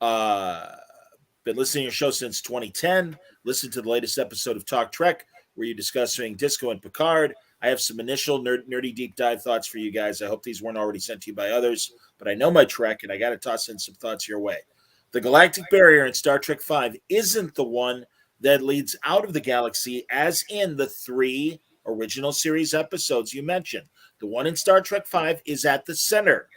Been listening to your show since 2010. Listened to the latest episode of Talk Trek where you're discussing Disco and Picard. I have some initial nerdy deep dive thoughts for you guys. I hope these weren't already sent to you by others, but I know my Trek, and I got to toss in some thoughts your way. The galactic barrier in Star Trek V isn't the one that leads out of the galaxy, as in the 3 original series episodes you mentioned. The one in Star Trek V is at the center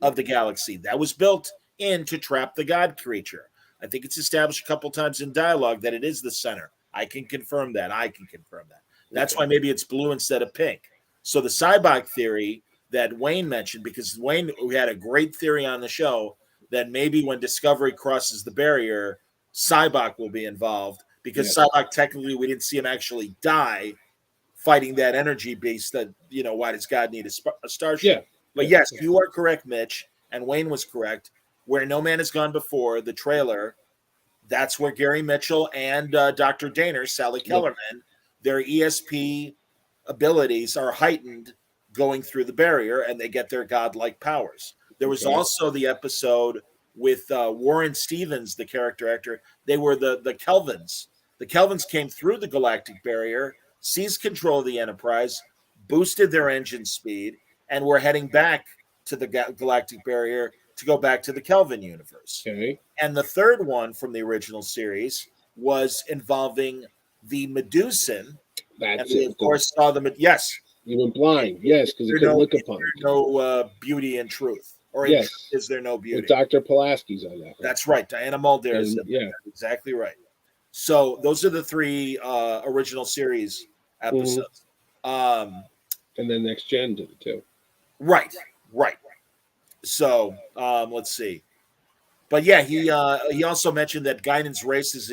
of the galaxy. That was built in to trap the god creature. I think it's established a couple times in dialogue that it is the center. I can confirm that. That's why maybe it's blue instead of pink. So the Cybok theory that Wayne mentioned, because Wayne had a great theory on the show that maybe when Discovery crosses the barrier, Cybok will be involved, because Cybok, technically, we didn't see him actually die fighting that energy beast that, why does God need a starship? Yeah. But yes, you are correct, Mitch, and Wayne was correct. Where No Man Has Gone Before, the trailer, that's where Gary Mitchell and Dr. Daner, Sally Kellerman, their ESP abilities are heightened going through the barrier, and they get their godlike powers. There was also the episode with Warren Stevens, the character actor. They were the Kelvins. The Kelvins came through the galactic barrier, seized control of the Enterprise, boosted their engine speed, and were heading back to the galactic barrier to go back to the Kelvin universe. Okay. And the third one from the original series was involving the Medusan. That's and we, of course, saw them. Yes. You went blind. Yes, because you couldn't look upon it. No beauty and truth. Or is there no beauty? Dr. Pulaski's on that. That's right. Diana Muldaur is exactly right. So those are the 3 original series episodes. And then Next Gen did it too. Right. So let's see. But yeah, he also mentioned that Guinan's race is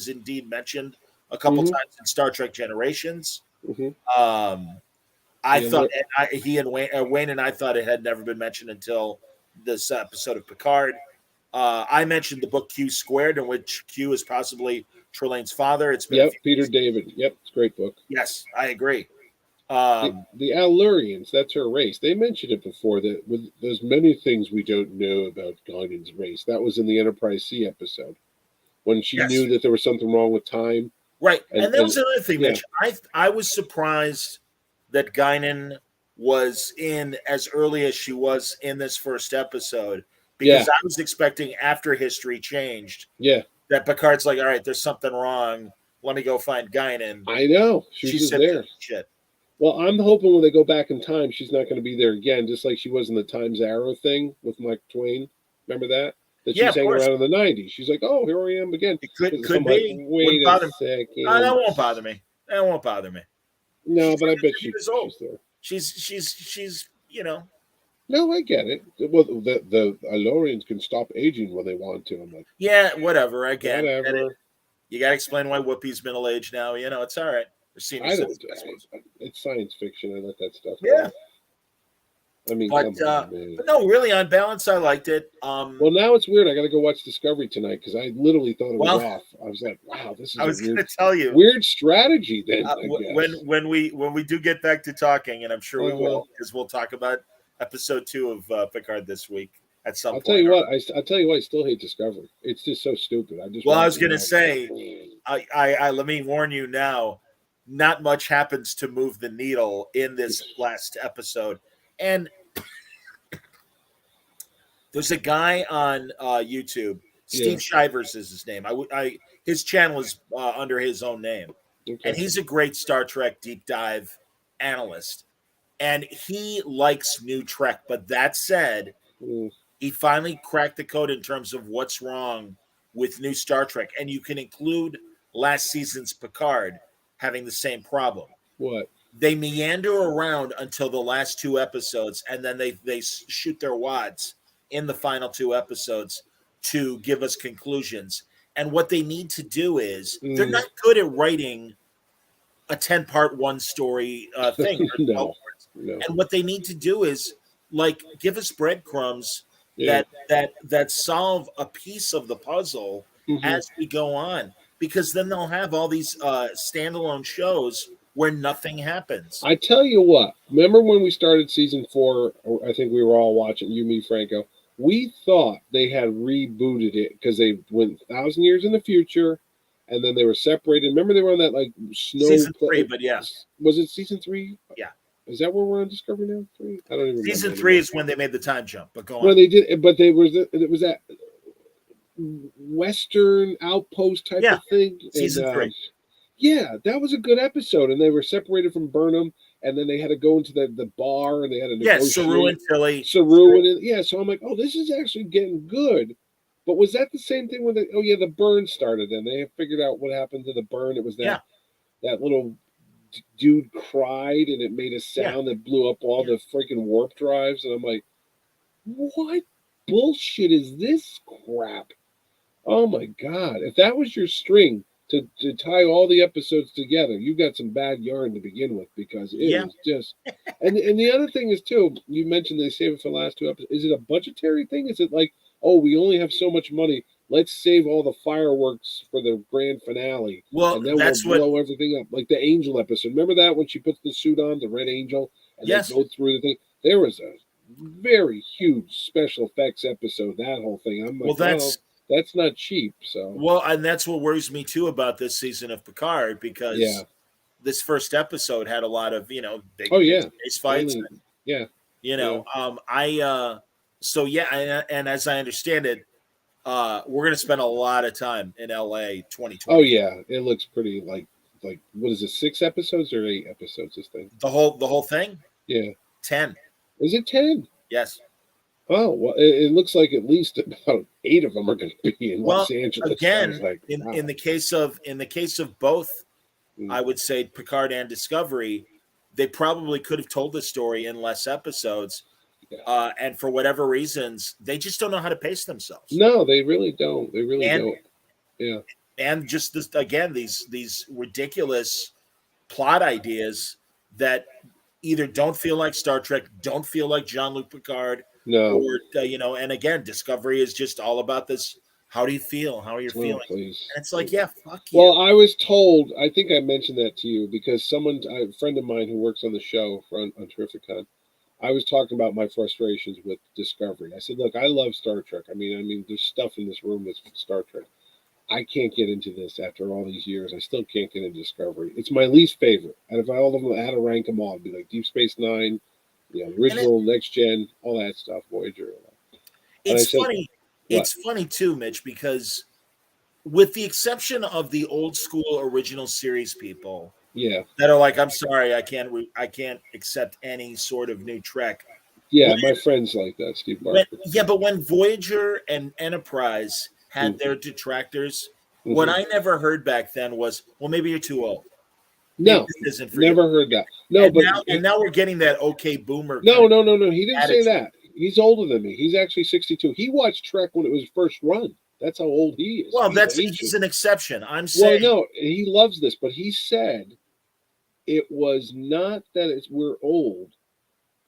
indeed mentioned a couple times in Star Trek Generations. I thought Wayne and I thought it had never been mentioned until this episode of Picard. I mentioned the book Q Squared, in which Q is possibly Trelane's father. It's been Peter David. Yep, it's a great book. Yes, I agree. The Allurians, that's her race. They mentioned it before, that there's many things we don't know about Guinan's race. That was in the Enterprise C episode, when she knew that there was something wrong with time. Right, and that was another thing, Mitch. I was surprised that Guinan was in as early as she was in this first episode, because I was expecting after history changed. That Picard's like, all right, there's something wrong. Let me go find Guinan. I know. She's there. Shit. Well, I'm hoping when they go back in time, she's not going to be there again, just like she was in the Times Arrow thing with Mark Twain. Remember that? That she's hanging around in the 90s. She's like, oh, here I am again. It could be. Like, wait a second. That won't bother me. No, but I bet she's there. She's No, I get it. Well, the Allurians can stop aging when they want to. I'm like, whatever. I get it. Whatever. You got to explain why Whoopi's middle age now. It's all right. It's science fiction. I let that stuff. Yeah. I mean, but no, really, on balance, I liked it. Well, now it's weird. I got to go watch Discovery tonight because I literally thought it was off. I was like, wow, this is. I was going to tell you weird strategy. Then when we do get back to talking, and I'm sure we will, because we'll talk about episode 2 of Picard this week at some point. I'll tell you what. I still hate Discovery. It's just so stupid. I was going to say, I let me warn you now. Not much happens to move the needle in this last episode. And there's a guy on YouTube, Steve Shivers is his name. His channel is under his own name, and he's a great Star Trek deep dive analyst. And he likes new Trek, but that said, he finally cracked the code in terms of what's wrong with new Star Trek, and you can include last season's Picard having the same problem. What? They meander around until the last 2 episodes, and then they shoot their wads in the final 2 episodes to give us conclusions. And what they need to do is they're not good at writing a 10-part one story thing. Or No. And what they need to do is like give us breadcrumbs that solve a piece of the puzzle as we go on, because then they'll have all these standalone shows where nothing happens. I tell you what, remember when we started season 4? I think we were all watching, you, me, Franco. We thought they had rebooted it because they went 1,000 years in the future, and then they were separated. Remember they were on that like snow season 3, but yeah, was it season 3? Yeah. Is that where we're on Discovery now? 3? I don't even remember. Season 3 is when they made the time jump. But go on. Well, they did, but it was that Western outpost type of thing. Season 3. Yeah, that was a good episode, and they were separated from Burnham, and then they had to go into the bar, and they had to negotiate. Saru and Tilly. So I'm like, oh, this is actually getting good. But was that the same thing when the burn started? And they figured out what happened to the burn. It was that little dude cried, and it made a sound that blew up all the freaking warp drives, and I'm like, what bullshit is this crap? Oh my god! If that was your string to tie all the episodes together, you got some bad yarn to begin with, because it was just. And the other thing is too, you mentioned they save it for the last 2 episodes. Is it a budgetary thing? Is it like, oh, we only have so much money, let's save all the fireworks for the grand finale, and then we'll blow everything up, like the Angel episode? Remember that when she puts the suit on, the Red Angel, and they go through the thing? There was a very huge special effects episode. That whole thing. I'm like, that's not cheap. So and that's what worries me too about this season of Picard, because this first episode had a lot of big space fights. And as I understand it, we're going to spend a lot of time in LA 2020. Oh yeah, it looks pretty like what is it? 6 episodes or 8 episodes? This thing. The whole thing. Yeah. 10. Is it 10? Yes. Oh, well, it looks like at least about 8 of them are going to be in Los Angeles. Again, in the case of both, I would say Picard and Discovery, they probably could have told the story in less episodes, and for whatever reasons, they just don't know how to pace themselves. No, they really don't. They really don't. Yeah, and just these ridiculous plot ideas that either don't feel like Star Trek, don't feel like Jean-Luc Picard. No, or and again, Discovery is just all about this. How do you feel? How are you feeling? Please. And it's like, fuck you. Well, I was told. I think I mentioned that to you because a friend of mine who works on the show on Terrificon, I was talking about my frustrations with Discovery. I said, look, I love Star Trek. I mean, there's stuff in this room that's Star Trek. I can't get into this after all these years. I still can't get into Discovery. It's my least favorite. And if all of them, I had to rank them all, it'd be like Deep Space Nine. Original, Next Gen, all that stuff, Voyager. It's funny. It's funny too, Mitch, because with the exception of the old school original series people, that are like, I'm sorry, I can't accept any sort of new Trek. Yeah, my friends like that, Steve Barker. But when Voyager and Enterprise had their detractors, what I never heard back then was, well, maybe you're too old. No, never heard that. No, and now we're getting that okay boomer. No. He didn't say that. He's older than me. He's actually 62. He watched Trek when it was first run. That's how old he is. Well, he's an exception. I'm saying. Well, no, he loves this, but he said it was not that we're old.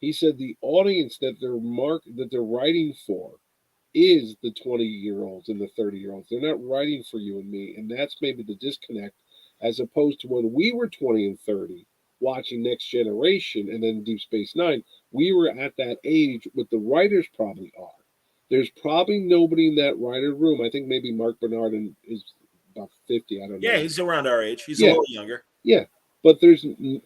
He said the audience that they're writing for is the 20-year-olds and the 30-year-olds. They're not writing for you and me, and that's maybe the disconnect. As opposed to when we were 20 and 30 watching Next Generation and then Deep Space Nine, we were at that age what the writers probably are. There's probably nobody in that writer room. I think maybe Mark Bernard is about 50. I don't know. Yeah, he's around our age. He's a little younger. Yeah, but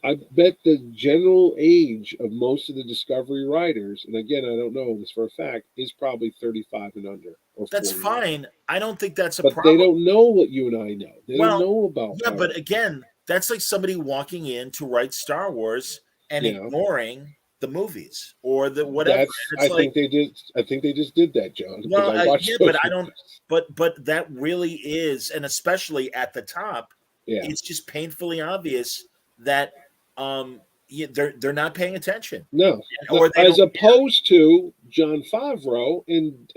I bet the general age of most of the Discovery writers, and again, I don't know this for a fact, is probably 35 and under. That's fine. I don't think that's a problem. But they don't know what you and I know. They don't know about. Yeah, but again, that's like somebody walking in to write Star Wars and ignoring the movies or the whatever. I think they just did that, John. Well, but I don't. But that really is, and especially at the top, it's just painfully obvious that they're not paying attention. No, as opposed to Jon Favreau and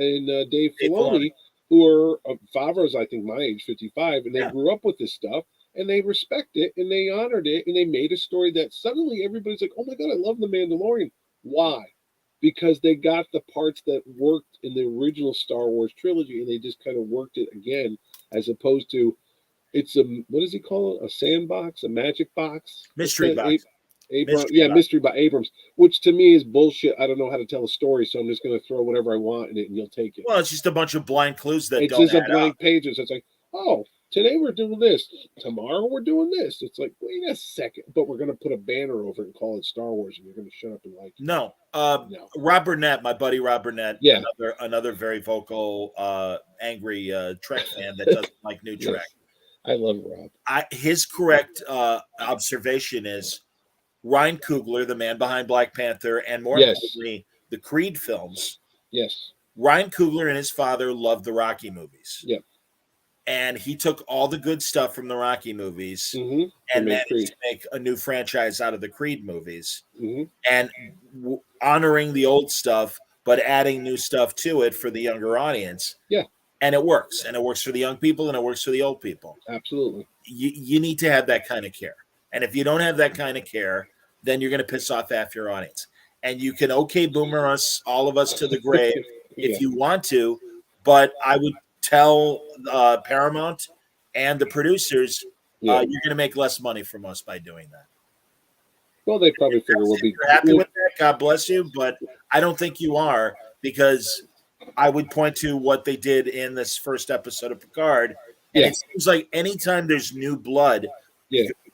Dave Filoni, who are Favreau's I think my age, 55, and they grew up with this stuff. and they respect it, and they honored it, and they made a story that suddenly everybody's like, oh my God, I love The Mandalorian. Why? Because they got the parts that worked in the original Star Wars trilogy, and they just kind of worked it again, as opposed to it's a, what does he call it? A sandbox, a magic box, mystery box. Mystery by Abrams, which to me is bullshit. I don't know how to tell a story, so I'm just going to throw whatever I want in it, and you'll take it. Well, it's just a bunch of blank clues that it's don't just a add blank up. pages. It's like, oh, today we're doing this, tomorrow we're doing this. It's like, wait a second, but we're going to put a banner over it and call it Star Wars, and you're going to shut up and like it. No. Rob Burnett, my buddy Rob Burnett, another very vocal, angry Trek fan that doesn't like new Trek. Yes. I love Rob. His correct observation is Ryan Coogler, the man behind Black Panther, and more importantly, the Creed films. Yes. Ryan Coogler and his father loved the Rocky movies. Yep. And he took all the good stuff from the Rocky movies and managed to make a new franchise out of the Creed movies. And honoring the old stuff, but adding new stuff to it for the younger audience. Yeah. And it works. And it works for the young people, and it works for the old people. Absolutely. You need to have that kind of care. And if you don't have that kind of care, then you're going to piss off half your audience. And you can boomer us, all of us, to the grave if you want to, but I would tell Paramount and the producers, you're going to make less money from us by doing that. Well, they probably figure we'll be happy with that. God bless you, but I don't think you are, because I would point to what they did in this first episode of Picard. And it seems like anytime there's new blood,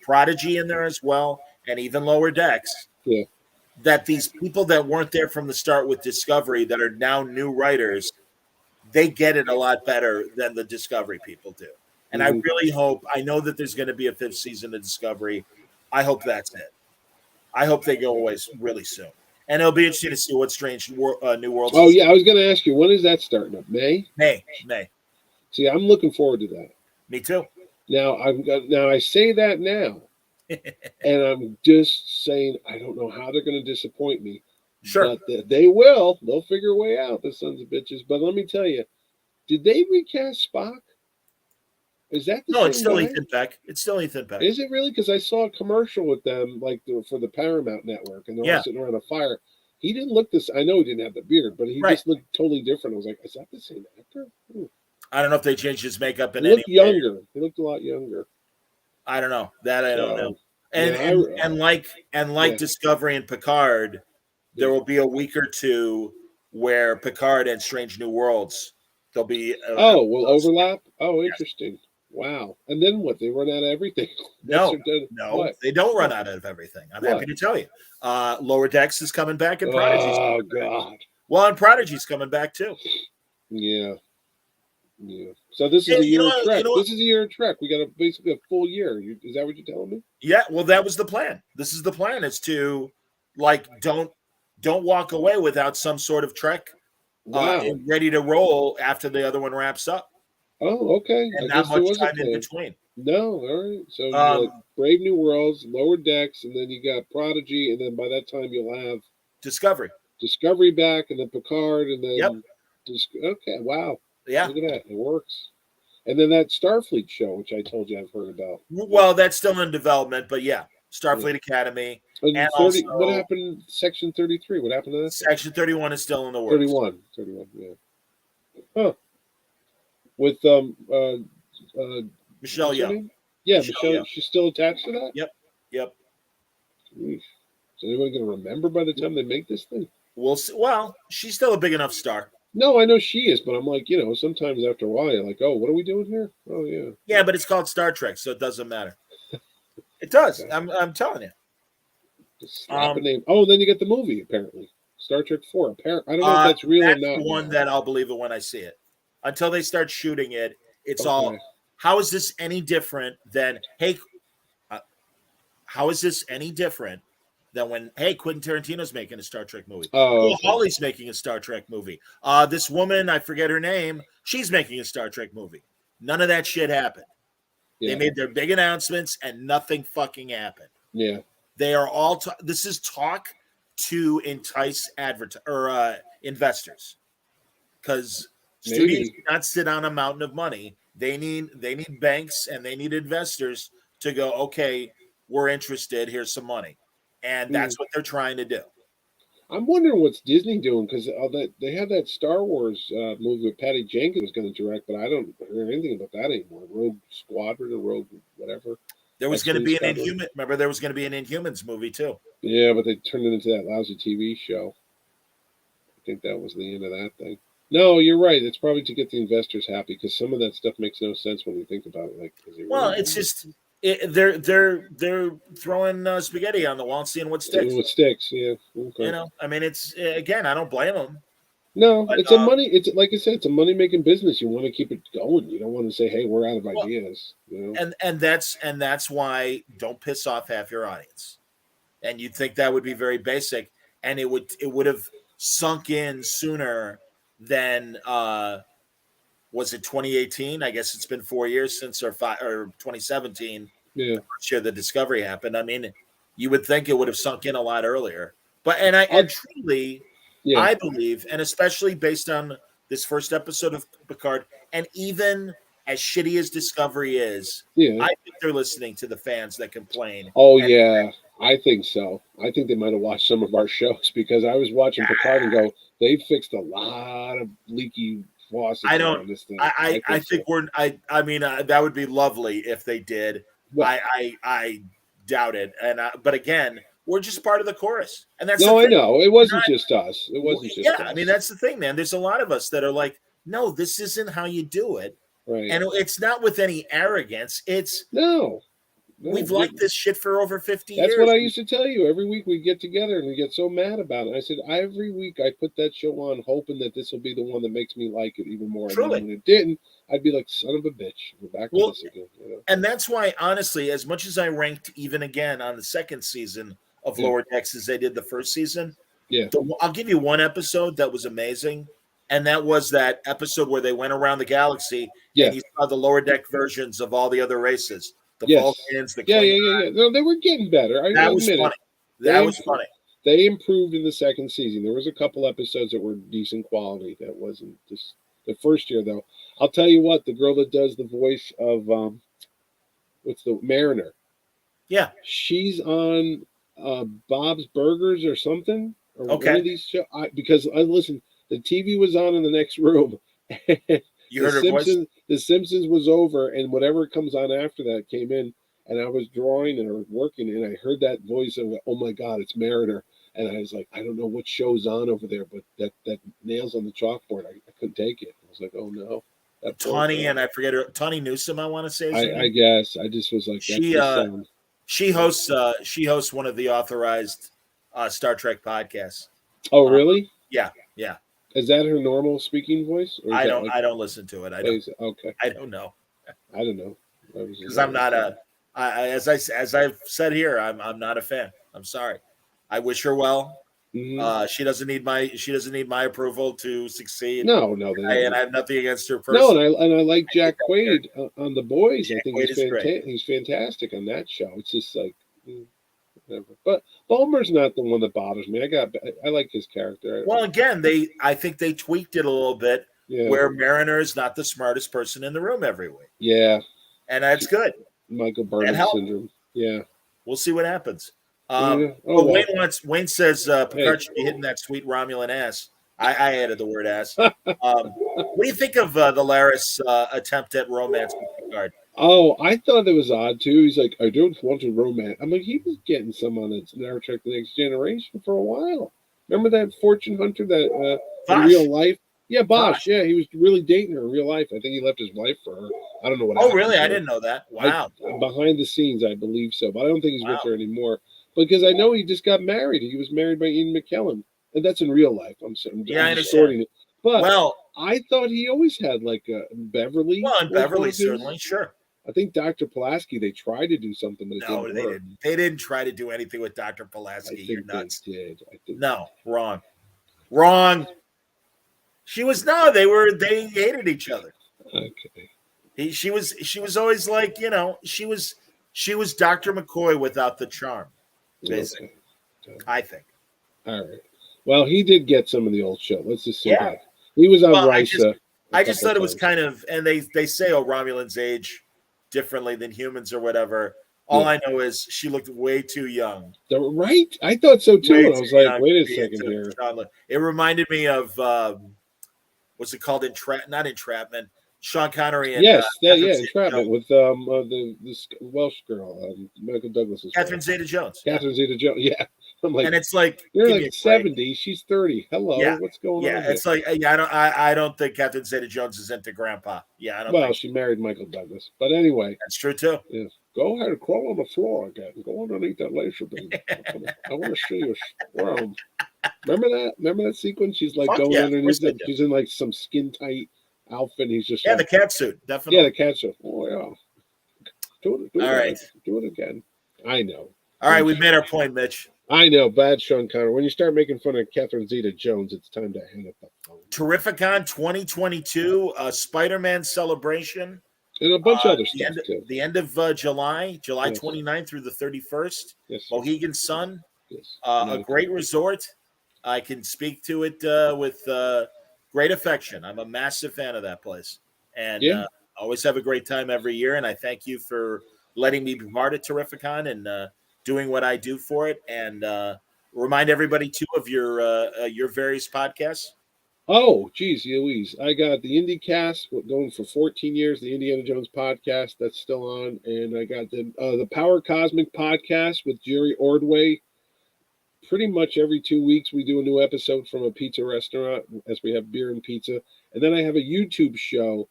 Prodigy in there as well, and even Lower Decks, that these people that weren't there from the start with Discovery that are now new writers, they get it a lot better than the Discovery people do. And I really hope, I know that there's going to be a 5th season of Discovery. I hope that's it. I hope they go away really soon. And it'll be interesting to see what Strange New Worlds. Oh, yeah, I was going to ask you, when is that starting up? May. See, I'm looking forward to that. Me too. Now I say that now, and I'm just saying I don't know how they're going to disappoint me. Sure, but they will. They'll figure a way out, the sons of bitches. But let me tell you, did they recast Spock? Is that the no? same It's still guy? Ethan Peck. It's still Ethan Peck. Is it really? Because I saw a commercial with them, like for the Paramount Network, and they're all sitting around a fire. He didn't look this. I know he didn't have the beard, but he just looked totally different. I was like, is that the same actor? I don't know if they changed his makeup in any way. He looked younger. He looked a lot younger. I don't know. That I don't know. And like Discovery and Picard, there will be a week or two where Picard and Strange New Worlds, there'll be will overlap. Oh, interesting. Wow. And then what? They run out of everything. No, they don't run out of everything. I'm happy to tell you. Lower Decks is coming back, and Prodigy's coming back. Well, and Prodigy's coming back too. Yeah. So this is a year of Trek. This is a year of Trek. We got basically a full year. Is that what you're telling me? Yeah. Well, that was the plan. This is the plan: is to don't walk away without some sort of Trek ready to roll after the other one wraps up. Oh, okay. And not much time in between. No, all right. So Brave New Worlds, Lower Decks, and then you got Prodigy, and then by that time you'll have Discovery back, and then Picard, and then okay. Wow. Yeah. Look at that. It works. And then that Starfleet show, which I told you I've heard about. Well, that's still in development, but Starfleet Academy. And 30, also, what happened? Section 33. What happened to that? Section 31 is still in the works. 31. Yeah. Huh. With Michelle Yeoh. Yeah, Michelle Yeoh. She's still attached to that? Yep. Jeez. Is anyone going to remember by the time they make this thing? We'll see. Well, she's still a big enough star. No, I know she is, but I'm like, sometimes after a while, you're like, oh, what are we doing here? Oh, yeah. Yeah, but it's called Star Trek, so it doesn't matter. It does. I'm telling you. Just slap a name. Oh, then you get the movie, apparently. Star Trek 4. I don't know if that's real or not. That's the one that I'll believe it when I see it. Until they start shooting it, it's all, how is this any different than, how is this any different than when, Quentin Tarantino's making a Star Trek movie? Holly's making a Star Trek movie. This woman, I forget her name, she's making a Star Trek movie. None of that shit happened. Yeah. They made their big announcements and nothing fucking happened. Yeah. They are all, this is talk to entice investors. Because studios do not sit on a mountain of money. They need banks and they need investors to go, okay, we're interested. Here's some money. And that's what they're trying to do. I'm wondering what's Disney doing, because they had that Star Wars movie with Patty Jenkins was going to direct, but I don't hear anything about that anymore. Rogue Squadron or Rogue whatever. There was going to be an Inhuman. Remember, there was going to be an Inhumans movie too. Yeah, but they turned it into that lousy TV show. I think that was the end of that thing. No, you're right. It's probably to get the investors happy, because some of that stuff makes no sense when you think about it. Like, it's just they're throwing spaghetti on the wall and seeing what sticks. What sticks, yeah. Okay. You know, I mean, it's again, I don't blame them. No, but, it's a money. It's like I said, it's a money making business. You want to keep it going. You don't want to say, "Hey, we're out of ideas." You know? And that's why don't piss off half your audience. And you'd think that would be very basic, and it would have sunk in sooner than was it 2018? I guess it's been 4 years since or 2017. Yeah, the first year the discovery happened. I mean, you would think it would have sunk in a lot earlier. But and truly. Yeah. I believe, and especially based on this first episode of Picard, and even as shitty as Discovery is, I think they're listening to the fans that complain. Oh, yeah, I think so. I think they might have watched some of our shows, because I was watching Picard and go, they fixed a lot of leaky faucets. On this thing. I think so. I mean, that would be lovely if they did. Well, I doubt it. And but again, we're just part of the chorus, and that's I know it wasn't just us. It wasn't just us. I mean, that's the thing, man. There's a lot of us that are like, no, this isn't how you do it, right? And it's not with any arrogance. It's no we've liked this shit for over 50 years. That's what I used to tell you. Every week we get together and we get so mad about it. I said every week I put that show on, hoping that this will be the one that makes me like it even more. Truly. And when it didn't, I'd be like, son of a bitch, we're back to this again. You know? And that's why, honestly, as much as I ranked even again on the second season of Lower Decks as they did the first season. Yeah. I'll give you one episode that was amazing. And that was that episode where they went around the galaxy and you saw the Lower Deck versions of all the other races. The Vulcans, the Klingons. No, they were getting better. That was funny. That was funny. They improved in the second season. There was a couple episodes that were decent quality. That wasn't just the first year, though. I'll tell you what, the girl that does the voice of what's the Mariner? Yeah. She's on Bob's Burgers or something, or one of these shows. Because I listened, the TV was on in the next room. You heard her voice? The Simpsons was over, and whatever comes on after that came in, and I was drawing or working, and I heard that voice, and I went, oh my God, it's Mariner. And I was like, I don't know what show's on over there, but that nails on the chalkboard, I couldn't take it. I was like, oh no. Tawny, and I forget her, Tawny Newsome, I want to say. I guess. I just was like, she hosts one of the authorized Star Trek podcasts. Oh, really? Yeah. Is that her normal speaking voice? Or I don't listen to it. Okay. I don't know. I don't know. Because I'm not as I've said here, I'm not a fan. I'm sorry. I wish her well. Mm-hmm. She doesn't need my approval to succeed. No. And I have nothing against her personally. No, and I like Jack Quaid on The Boys. I think he's fantastic on that show. It's just like whatever. But Bulmer's not the one that bothers me. I like his character. Well, again, I think they tweaked it a little bit where Mariner is not the smartest person in the room every week. Yeah. And that's good. Michael Burnett syndrome. Yeah. We'll see what happens. Wayne says Picard should be hitting that sweet Romulan ass. I added the word ass. What do you think of the Laris attempt at romance with Picard? Oh, I thought it was odd too. He's like, I don't want a romance. I'm like, he was getting some on Star Trek: The Next Generation for a while. Remember that fortune hunter that in real life? Yeah, Bosch. Yeah, he was really dating her in real life. I think he left his wife for her. I don't know what. Oh, really? I didn't know that. Wow. Behind the scenes, I believe so, but I don't think he's with her anymore. Because I know he just got married. He was married by Ian McKellen, and that's in real life. I'm distorting it. But I thought he always had like a Beverly. Well, and Beverly certainly, sure. I think Dr. Pulaski, they tried to do something, but it didn't work. They didn't try to do anything with Dr. Pulaski. You're nuts. They did. No, wrong. They hated each other. Okay. She was always like, she was Dr. McCoy without the charm. Basically, okay. I think. All right. Well, he did get some of the old show. Let's just say that. He was on Risa. I just thought it was kind of, and they say, Romulans age differently than humans or whatever. All I know is she looked way too young. Right? I thought so too. And I was like, wait a second here. It reminded me of what's it called? Not Entrapment. Sean Connery and Entrapment with this Welsh girl, Michael Douglas's Catherine Zeta-Jones. Catherine Zeta-Jones, yeah. I'm like, and it's like you're like 70, she's 30. Hello, what's going on? Yeah, it's like I don't think Catherine Zeta-Jones is into Grandpa. Yeah, I don't. Well, she married Michael Douglas, but anyway, that's true too. Yeah, go ahead and crawl on the floor again. Go underneath that laser beam. I want to see you squirm. Remember that sequence? She's like going underneath it. She's in like some skin tight outfit. He's just the cat suit, definitely. Yeah, the cat suit. Oh yeah. Do it again. I know. All right, we've made our point, Mitch. I know, bad Sean Connery. When you start making fun of Catherine Zeta-Jones, it's time to hang up the phone. Terrificon 2022, Spider-Man celebration. And a bunch of other stuff, too. The end of July 29th through the 31st. Yes. Mohegan Sun. Yes. A great resort. I can speak to it with great affection. I'm a massive fan of that place. And always have a great time every year. And I thank you for letting me be part of Terrificon and doing what I do for it, and remind everybody too of your various podcasts. Oh, geez, Louise. I got the IndieCast going for 14 years, the Indiana Jones podcast that's still on, and I got the Power Cosmic podcast with Jerry Ordway. Pretty much every 2 weeks we do a new episode from a pizza restaurant as we have beer and pizza. And then I have a YouTube show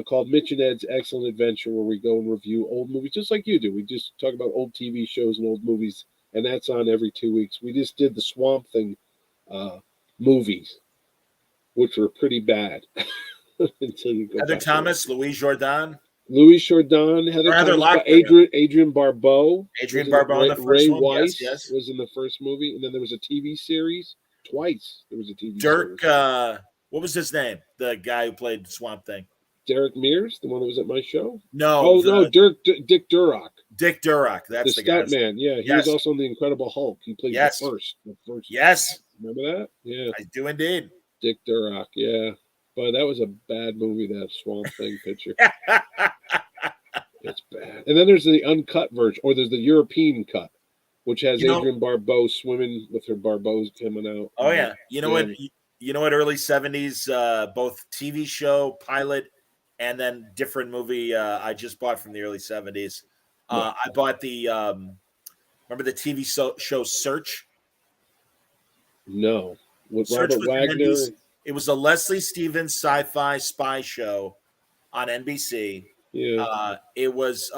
called Mitch and Ed's Excellent Adventure, where we go and review old movies, just like you do. We just talk about old TV shows and old movies, and that's on every 2 weeks. We just did the Swamp Thing movies, which were pretty bad. Until you go Heather Thomas, Louis Jourdan, Heather Thomas, Adrian Barbeau. Adrian Barbeau in the first Ray one. Weiss yes. was in the first movie, and then there was a TV series twice. There was a TV series. Dirk, what was his name? The guy who played Swamp Thing. Derek Mears, the one that was at my show? No. Dick Durock. Dick Durock, that's the guy. Man. Yeah, he was also in the Incredible Hulk. He played the first. Yes. Remember that? Yeah. I do indeed. Dick Durock, yeah. But that was a bad movie, that Swamp Thing picture. It's bad. And then there's the uncut version, or there's the European cut, which has Adrian Barbeau swimming with her Barbeaus coming out. Oh, yeah. You know what? Early 70s, both TV show, pilot, and then different movie I just bought from the early 70s. I bought the remember the TV show Search? No. With Search Robert Wagner. It was a Leslie Stevens sci-fi spy show on NBC. Yeah. It was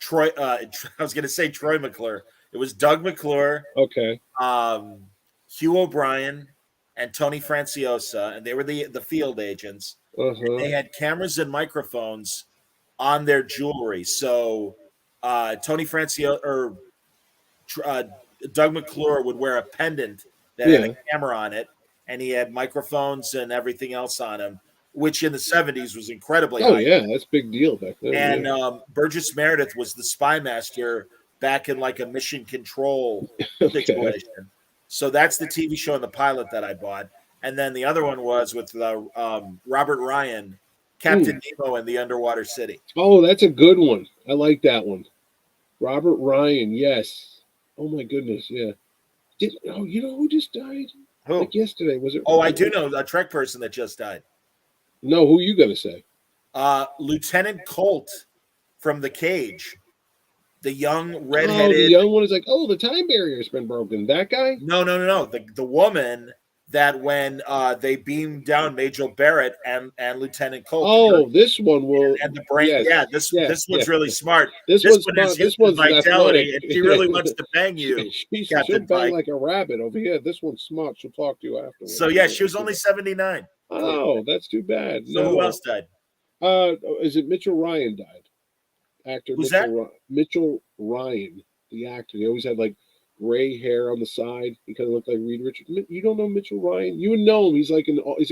Troy. I was going to say Troy McClure. It was Doug McClure. Okay. Hugh O'Brien and Tony Franciosa, and they were the field agents. Uh-huh. They had cameras and microphones on their jewelry. So Tony Franciosa or Doug McClure would wear a pendant that had a camera on it, and he had microphones and everything else on him, which in the 70s was incredibly high. Oh, yeah, that's a big deal back then. And Burgess Meredith was the spy master back in like a mission control situation. So that's the TV show and the pilot that I bought. And then the other one was with Robert Ryan, Captain Nemo and the Underwater City. Oh, that's a good one. I like that one. Robert Ryan, yes. Oh, my goodness, yeah. You know who just died? Who? Like yesterday, was it? Oh, I do know a Trek person that just died. No, who you going to say? Lieutenant Colt from The Cage. The young redheaded. Oh, the young one is like, the time barrier's been broken. That guy? No. The woman that when they beamed down Major Barrett and Lieutenant Colt. Oh, this one will. And the brain. This one's really smart. This one's vitality, and she really wants to bang you. She'll bang like a rabbit over here. This one's smart. She'll talk to you afterwards. So she was only 79. Oh, that's too bad. So who else died? Is it Mitchell Ryan died? Actor. Who's Mitchell Ryan, the actor. He always had like gray hair on the side. He kind of looked like Reed Richards. You don't know Mitchell Ryan? You would know him. He's a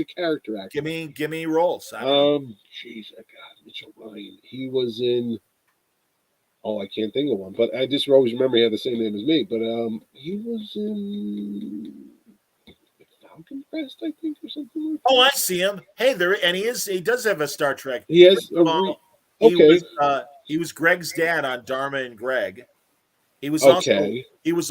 character actor. Give me roles. Jeez, I got Mitchell Ryan. He was in. Oh, I can't think of one, but I just always remember he had the same name as me. But he was in Falcon Crest, I think, or something like that. Oh, I see him. Hey, he does have a Star Trek. He has. He was Greg's dad on Dharma and Greg. He was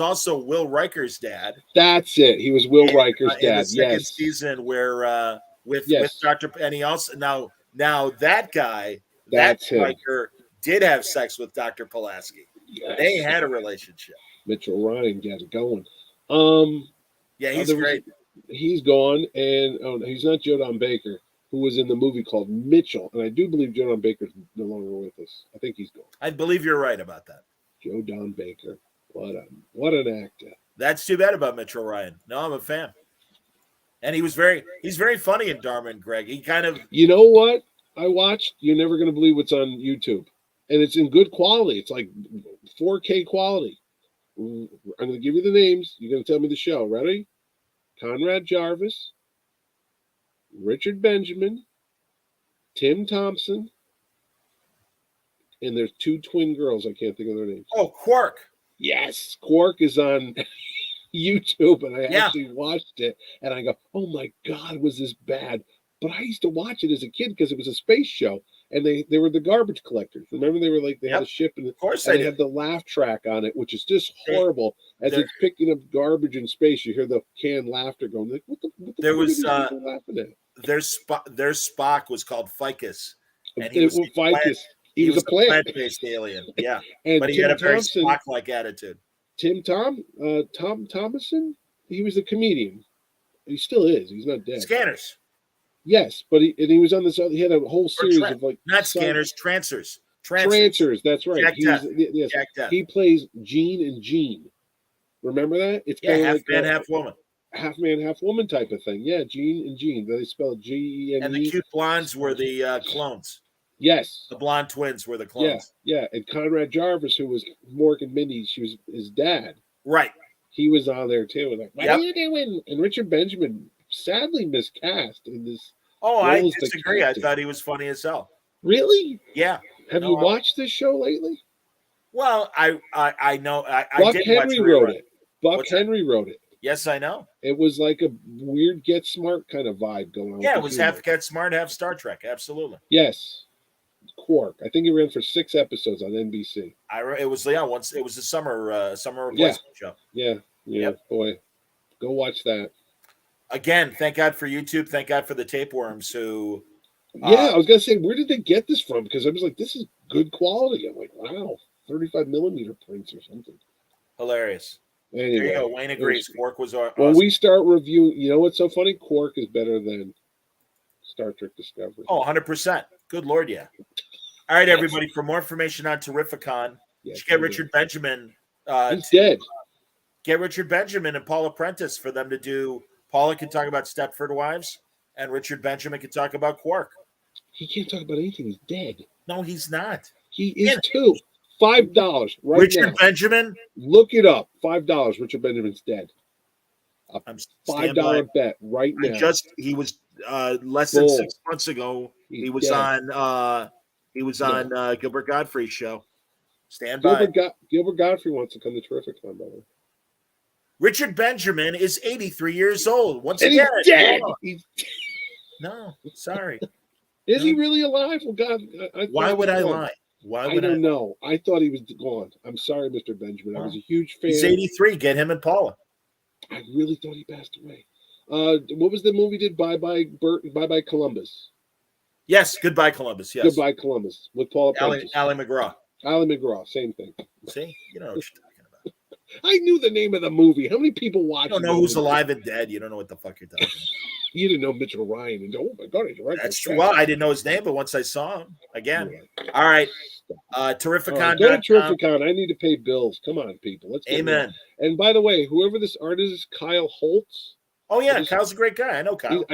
also Will Riker's dad. That's it. He was Will Riker's dad. In the second season, where with Dr. And he also now that guy, Riker did have sex with Dr. Pulaski. Yes. They had a relationship. Mitchell Ryan got it going. Yeah, he's great. He's gone, and he's not Joe Don Baker, who was in the movie called Mitchell, and I do believe Joe Don Baker's no longer with us. I think he's gone. I believe you're right about that. Joe Don Baker, what an actor. That's too bad about Mitchell Ryan. No, I'm a fan, and he's very funny in Dharma and Greg. He kind of, you know what I watched? You're never going to believe what's on YouTube, and it's in good quality. It's like 4K quality. I'm going to give you the names. You're going to tell me the show. Ready? Conrad Jarvis, Richard Benjamin, Tim Thompson, and there's two twin girls. I can't think of their names. Oh, Quark. Yes, Quark is on YouTube, and I actually watched it, and I go, oh my God, was this bad? But I used to watch it as a kid because it was a space show, and they were the garbage collectors. Remember, they were like, they had a ship, and they had the laugh track on it, which is just horrible. As it's picking up garbage in space, you hear the canned laughter going, like, what the there was laughing at? Their Spock was called Ficus, and he was Ficus. He was a plant-based alien, yeah. But he had a very Spock-like attitude. Tim Thomason, he was a comedian. He still is. He's not dead. Scanners. Yes, but he was on this. He had a whole series of like Scanners, Trancers. Trancers. That's right. He plays Gene and Gene. Remember that? It's kind of half like man, half woman. Half man, half woman type of thing. Yeah, Gene and Gene. They spell Gene. And the cute blondes were the clones. Yes, the blonde twins were the clones. Yeah. And Conrad Jarvis, who was Morgan Mindy, she was his dad. Right. He was on there too. Like, what are you doing? And Richard Benjamin, sadly miscast in this. Oh, I disagree. I thought he was funny as hell. Really? Yeah. Have you watched this show lately? Well, I know. Buck Henry wrote it. Buck Henry wrote it. Yes, I know. It was like a weird Get Smart kind of vibe going on. Yeah, it was half Get Smart, half Star Trek. Absolutely. Yes. Quark. I think he ran for 6 episodes on NBC. It was once. It was a summer replacement show. Yeah. Boy, go watch that. Again, thank God for YouTube. Thank God for the tapeworms who. I was gonna say, where did they get this from? Because I was like, this is good quality. I'm like, wow, 35 millimeter prints or something. Hilarious. Anyway, there you go. Wayne agrees. Quark was awesome. When we start reviewing, you know what's so funny? Quark is better than Star Trek Discovery. Oh, 100%. Good Lord, yeah. All right, everybody. For more information on Terrificon, get Richard Benjamin. He's dead. Get Richard Benjamin and Paula Prentice for them to do. Paula can talk about Stepford Wives, and Richard Benjamin can talk about Quark. He can't talk about anything. He's dead. No, he's not. He is too. $5 right Richard now. Benjamin? Look it up. $5. Richard Benjamin's dead. A $5 bet right now. He was less than 6 months ago. He was dead. on Gilbert Gottfried's show. Stand by. Gilbert Gottfried wants to come to Terrificon, by the way. Richard Benjamin is 83 years old. Once and again, he's dead. No, sorry. Is he really alive? Well, God, why would I lie? I don't know. I thought he was gone. I'm sorry, Mr. Benjamin. I was a huge fan. He's 83. Get him and Paula. I really thought he passed away. What was the movie? Did Bye Bye Columbus? Yes, Goodbye Columbus. Yes, Goodbye Columbus with Paula Prentice. Ally McGraw. Ally McGraw, same thing. See, you know what you're talking about. I knew the name of the movie. How many people watch? You don't know who's alive and dead. You don't know what the fuck you're talking about. You didn't know Mitchell Ryan, and oh my God, he's right. That's true. Well, I didn't know his name, but once I saw him again. Yeah. All right. Terrificon. Go to Terrificon. I need to pay bills. Come on, people. Let's get Amen. Ready. And by the way, whoever this artist is, Kyle Holtz. Oh yeah, Kyle's a great guy. I know Kyle.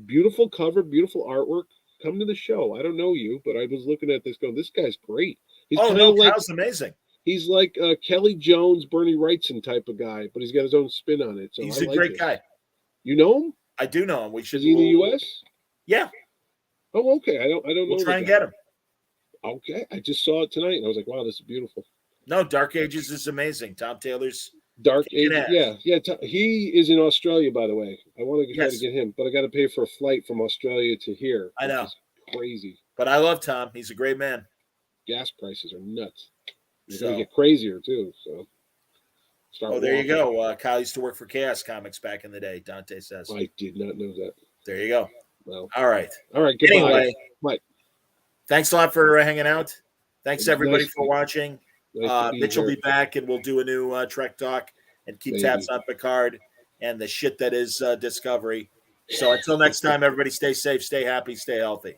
Beautiful cover, beautiful artwork. Come to the show. I don't know you, but I was looking at this going, this guy's great. He's Kyle's amazing. He's like Kelly Jones, Bernie Wrightson type of guy, but he's got his own spin on it. So he's a great guy. You know him? I do know him. Is he in the U.S.? Yeah. Oh, okay. I don't know. We'll try and get him. Okay. I just saw it tonight, and I was like, wow, this is beautiful. No, Dark Ages is amazing. Tom Taylor's Dark Ages. Yeah. He is in Australia, by the way. I want to try to get him, but I got to pay for a flight from Australia to here. I know. Crazy. But I love Tom. He's a great man. gas prices are nuts. They're So going to get crazier too. So. There you go. Kyle used to work for Chaos Comics back in the day. Dante says. I did not know that. There you go. Well, all right. Goodbye. Anyway, Bye. Thanks a lot for hanging out. Thanks everybody for watching. Mitch will be back, and we'll do a new Trek Talk and keep tabs on Picard and the shit that is Discovery. So until next time, everybody stay safe, stay happy, stay healthy.